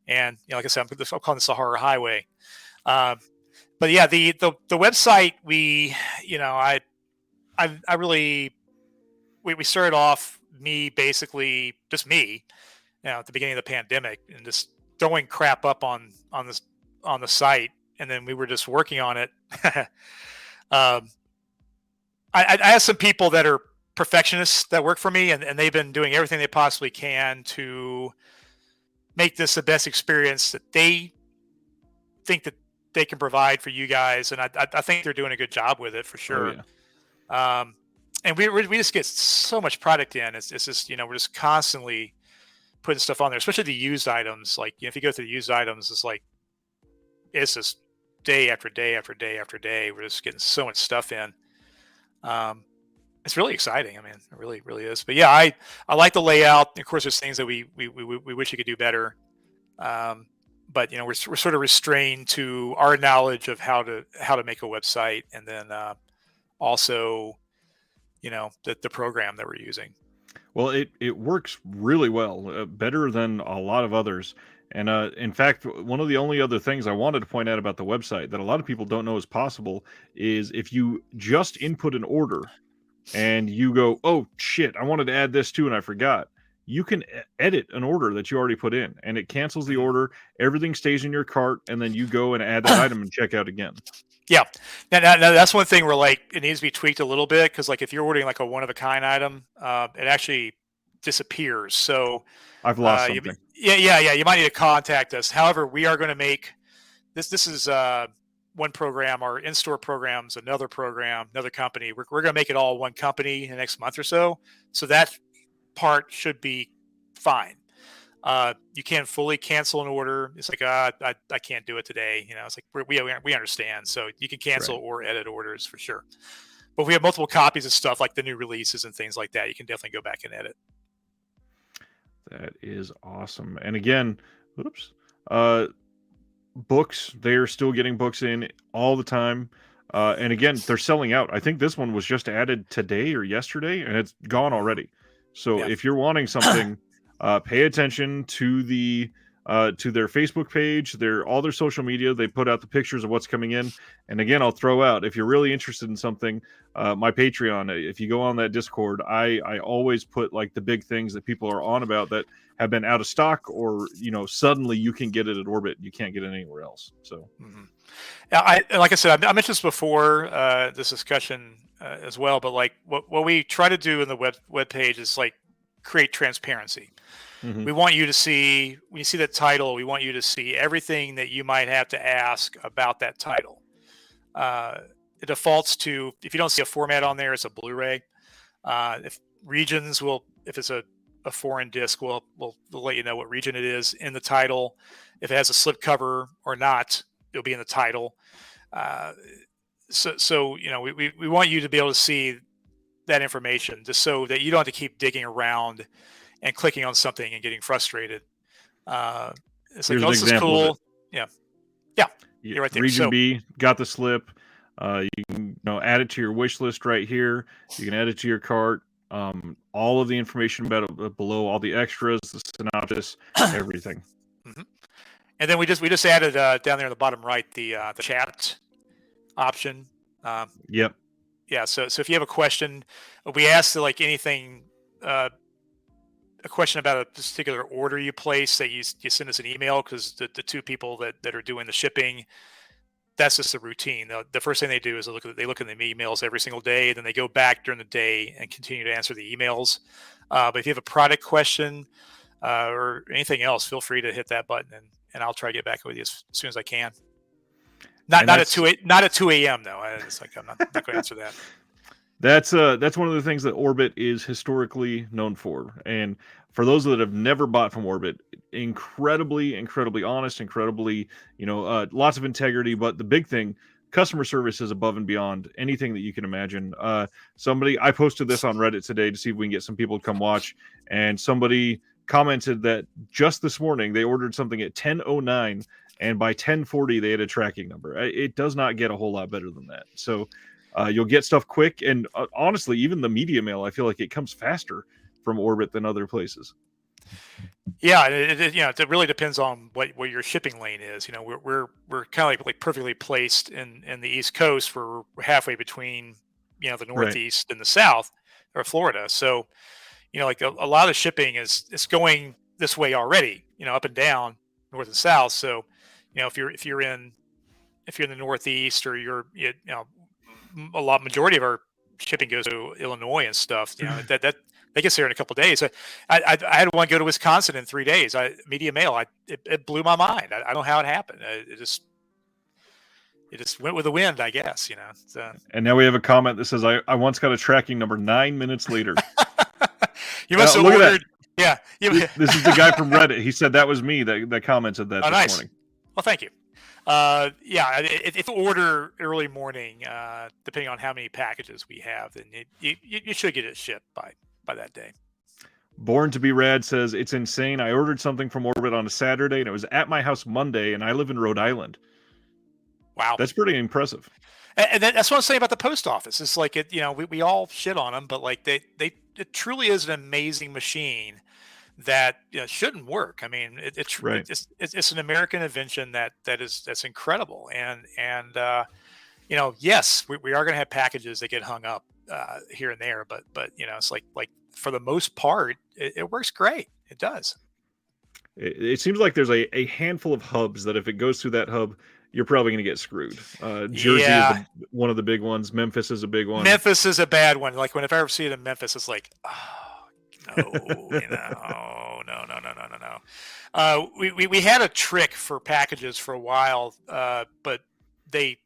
And like I said, I'm calling this the Horror Highway. But yeah, the website we started off basically just me, at the beginning of the pandemic and just throwing crap up on the site, and then we were just working on it. I have some people that are perfectionists that work for me, and they've been doing everything they possibly can to make this the best experience that they think that they can provide for you guys, and I think they're doing a good job with it for sure. Oh, yeah. And we just get so much product in. It's just we're just constantly putting stuff on there, especially the used items. Like if you go through the used items, it's just day after day after day after day. We're just getting so much stuff in. It's really exciting. I mean, it really, really is. But yeah, I like the layout. Of course, there's things that we wish you could do better. But we're sort of restrained to our knowledge of how to make a website, and then also the program that we're using. Well, it works really well, better than a lot of others. And in fact, one of the only other things I wanted to point out about the website that a lot of people don't know is possible is if you just input an order and you go, oh shit, I wanted to add this too and I forgot. You can edit an order that you already put in, and it cancels the order. Everything stays in your cart, and then you go and add that item and check out again. Yeah, now that's one thing where it needs to be tweaked a little bit because if you're ordering a one of a kind item, it actually disappears. So I've lost something. Yeah. You might need to contact us. However, we are going to make this. This is one program. Our in-store program's another program, another company. We're going to make it all one company in the next month or so. So that part should be fine. You can't fully cancel an order. It's I can't do it today. It's we understand. So you can cancel or edit orders for sure. But if we have multiple copies of stuff like the new releases and things like that, you can definitely go back and edit. That is awesome. And again, books, they're still getting books in all the time. And again, they're selling out. I think this one was just added today or yesterday, and it's gone already. So if you're wanting something, pay attention to the to their Facebook page, all their social media. They put out the pictures of what's coming in. And again, I'll throw out, if you're really interested in something, my Patreon. If you go on that Discord, I always put like the big things that people are on about that have been out of stock, or suddenly you can get it at Orbit. You can't get it anywhere else. So. Mm-hmm. Like I said, I mentioned this before this discussion as well, but like what we try to do in the web page is like create transparency. Mm-hmm. We want you to see, when you see that title, we want you to see everything that you might have to ask about that title. It defaults to, if you don't see a format on there, it's a Blu-ray. If it's a foreign disc, we'll let you know what region it is in the title. If it has a slipcover or not, it'll be in the title. So we want you to be able to see that information, just so that you don't have to keep digging around and clicking on something and getting frustrated. It's like, Here's oh, an this is example of cool. it. Yeah, you're right there. Region B got the slip. You can add it to your wish list right here. You can add it to your cart. All of the information about it below, all the extras, the synopsis, everything. Mm-hmm. And then we just added down there in the bottom right the chat option. Yep. Yeah. So if you have a question, we asked like anything, a question about a particular order you place, that you send us an email, because the two people that are doing the shipping, that's just the routine. The first thing they do is they look at the emails every single day, then they go back during the day and continue to answer the emails. But if you have a product question or anything else, feel free to hit that button, and I'll try to get back with you as soon as I can. Not at 2 a.m. though. It's like I'm not going to answer that. That's one of the things that Orbit is historically known for. And for those that have never bought from Orbit, incredibly honest, incredibly, lots of integrity. But the big thing, customer service is above and beyond anything that you can imagine. I posted this on Reddit today to see if we can get some people to come watch, and somebody commented that just this morning they ordered something at 10:09, and by 10:40 they had a tracking number. It does not get a whole lot better than that. So you'll get stuff quick, and honestly, even the media mail, I feel like it comes faster from Orbit than other places. Yeah, it really depends on what your shipping lane is. We're kind of like perfectly placed in the East Coast. We're halfway between the Northeast and the South, or Florida. So like a lot of shipping is going this way already. Up and down, north and south. So if you're in the Northeast, or majority of our shipping goes to Illinois and stuff. That gets there in a couple of days. I had one go to Wisconsin in 3 days. Media mail. It blew my mind. I don't know how it happened. It just went with the wind, I guess. And now we have a comment that says, "I once got a tracking number 9 minutes later." You must have ordered. Yeah. This is the guy from Reddit. He said that was me that commented that this morning. Well, thank you. If you order early morning, depending on how many packages we have, then you should get it shipped by that day. Born to be Rad says, "It's insane. I ordered something from Orbit on a Saturday, and it was at my house Monday, and I live in Rhode Island." Wow, that's pretty impressive. And that's what I'm saying about the post office. It's like we all shit on them, but like it truly is an amazing machine that shouldn't work. I mean, it's an American invention that's incredible, and yes, we are going to have packages that get hung up here and there, but it's like for the most part, it works great. It does. It seems like there's a handful of hubs that if it goes through that hub, you're probably going to get screwed. Jersey is one of the big ones. Memphis is a big one. Memphis is a bad one. Like if I ever see it in Memphis, it's like, oh, no. We had a trick for packages for a while, but they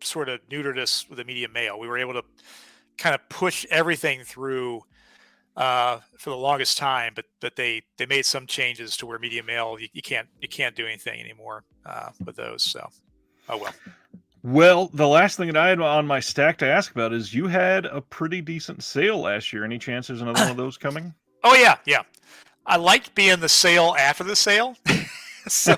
sort of neutered us with the media mail. We were able to kind of push everything through for the longest time, but they made some changes to where media mail you can't do anything anymore with those. So, oh well. Well, the last thing that I had on my stack to ask about is you had a pretty decent sale last year. Any chance there's another one of those coming? Oh yeah. I liked being the sale after the sale. So,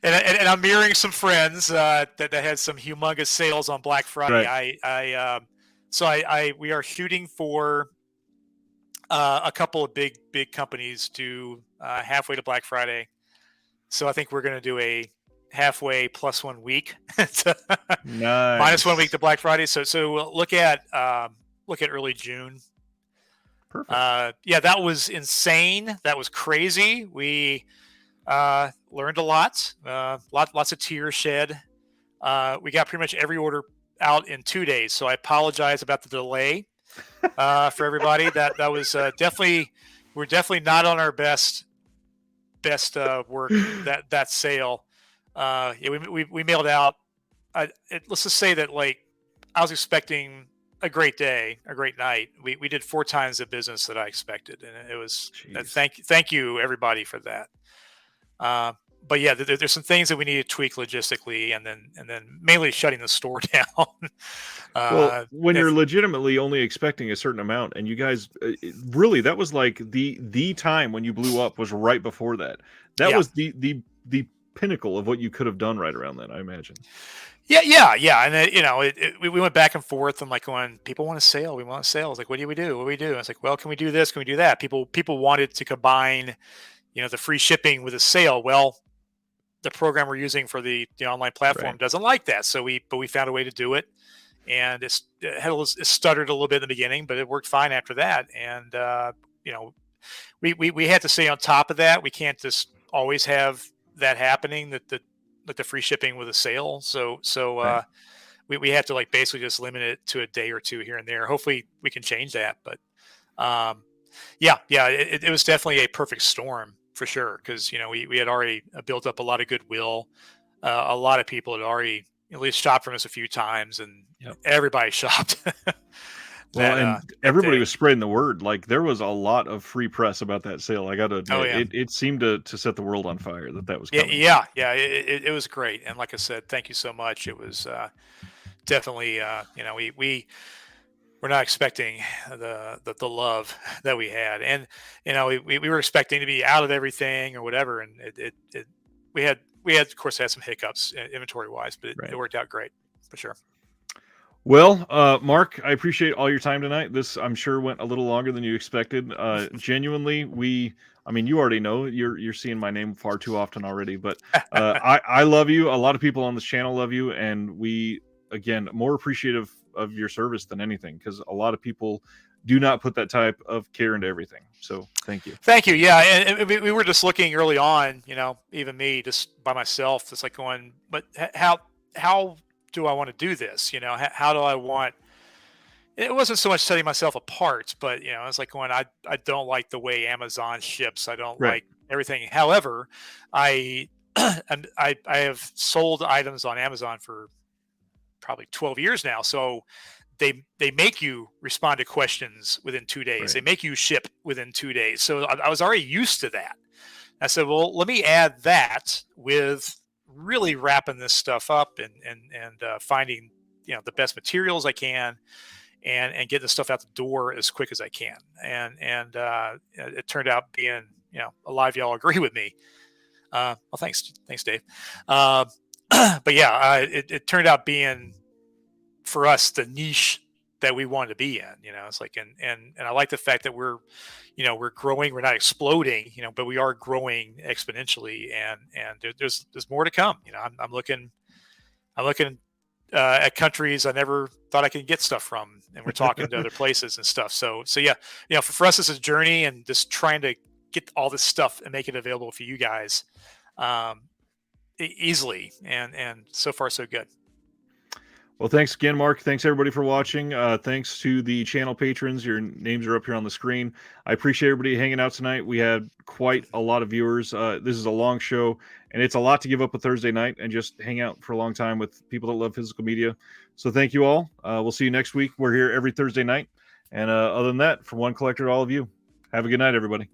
and I'm mirroring some friends that had some humongous sales on Black Friday. Right. We are shooting for A couple of big companies do halfway to Black Friday, so I think we're going to do a halfway plus 1 week to minus 1 week Nice. to Black Friday. So we'll look at early June. Perfect. Yeah, that was insane. That was crazy. We learned a lot. Lots of tears shed. We got pretty much every order out in 2 days. So I apologize about the delay for everybody. That was definitely, we're definitely not on our best work that sale. Yeah, we mailed out. Let's just say that, like, I was expecting a great day, a great night. We did 4 times the business that I expected, and it was Jeez. thank you everybody for that. Uh, but yeah, there's some things that we need to tweak logistically, and then mainly shutting the store down. Well, when you're If legitimately only expecting a certain amount, and you guys, really, that was like the time when you blew up was right before that. That Yeah, was the pinnacle of what you could have done right around then, I imagine. yeah, and we went back and forth. And like, going, people want a sale, we want a sale. I was like, what do we do? What do we do? And it's like, well, can we do this? Can we do that? People wanted to combine, the free shipping with a sale. Well, the program we're using for the online platform Right. doesn't like that. But we found a way to do it, and it stuttered a little bit in the beginning, but it worked fine after that. And you know, we had to stay on top of that. We can't just always have that happening, that the free shipping with a sale. Right. We had to, like, basically just limit it to a day or two here and there. Hopefully we can change that. But um, yeah, it was definitely a perfect storm for sure, because we had already built up a lot of goodwill. A lot of people had already at least shopped from us a few times, and Yep. everybody shopped Well, that and that everybody day. was spreading the word. Like, there was a lot of free press about that sale. I got to Oh admit, yeah. it seemed to set the world on fire that was Yeah, coming. yeah. It was great, and like I said, thank you so much. It was definitely, we're not expecting the love that we had, and we were expecting to be out of everything or whatever, and we had of course had some hiccups inventory wise, but it Right. worked out great for sure. Well, Mark, I appreciate all your time tonight. This, I'm sure, went a little longer than you expected. Genuinely, I mean, you already know, you're seeing my name far too often already, but I love you. A lot of people on this channel love you, and we, again, more appreciative of your service than anything, because a lot of people do not put that type of care into everything. So, thank you. Thank you. Yeah, and we were just looking early on, even me, just by myself, it's like going, but how do I want to do this? How do I want? It wasn't so much setting myself apart, but it's like going, I don't like the way Amazon ships. I don't Right. like everything. However, I and I have sold items on Amazon for probably 12 years now. So they make you respond to questions within 2 days. They Right. make you ship within 2 days. So I was already used to that. I said, well, let me add that with really wrapping this stuff up, and finding the best materials I can, and get the stuff out the door as quick as I can. And it turned out being, a lot of y'all agree with me. Well, thanks, Dave. Uh, but yeah, it turned out being, for us, the niche that we wanted to be in. It's like, and I like the fact that we're growing. We're not exploding, but we are growing exponentially, and there's more to come. I'm looking at countries I never thought I could get stuff from, and we're talking to other places and stuff. So yeah, for us, it's a journey, and just trying to get all this stuff and make it available for you guys, um, easily, and so far so good. Well, thanks again, Mark. Thanks everybody for watching. Thanks to the channel patrons. Your names are up here on the screen. I appreciate everybody hanging out tonight. We had quite a lot of viewers. This is a long show, and it's a lot to give up a Thursday night and just hang out for a long time with people that love physical media. So thank you all. We'll see you next week. We're here every Thursday night. And other than that, from one collector to all of you, have a good night, everybody.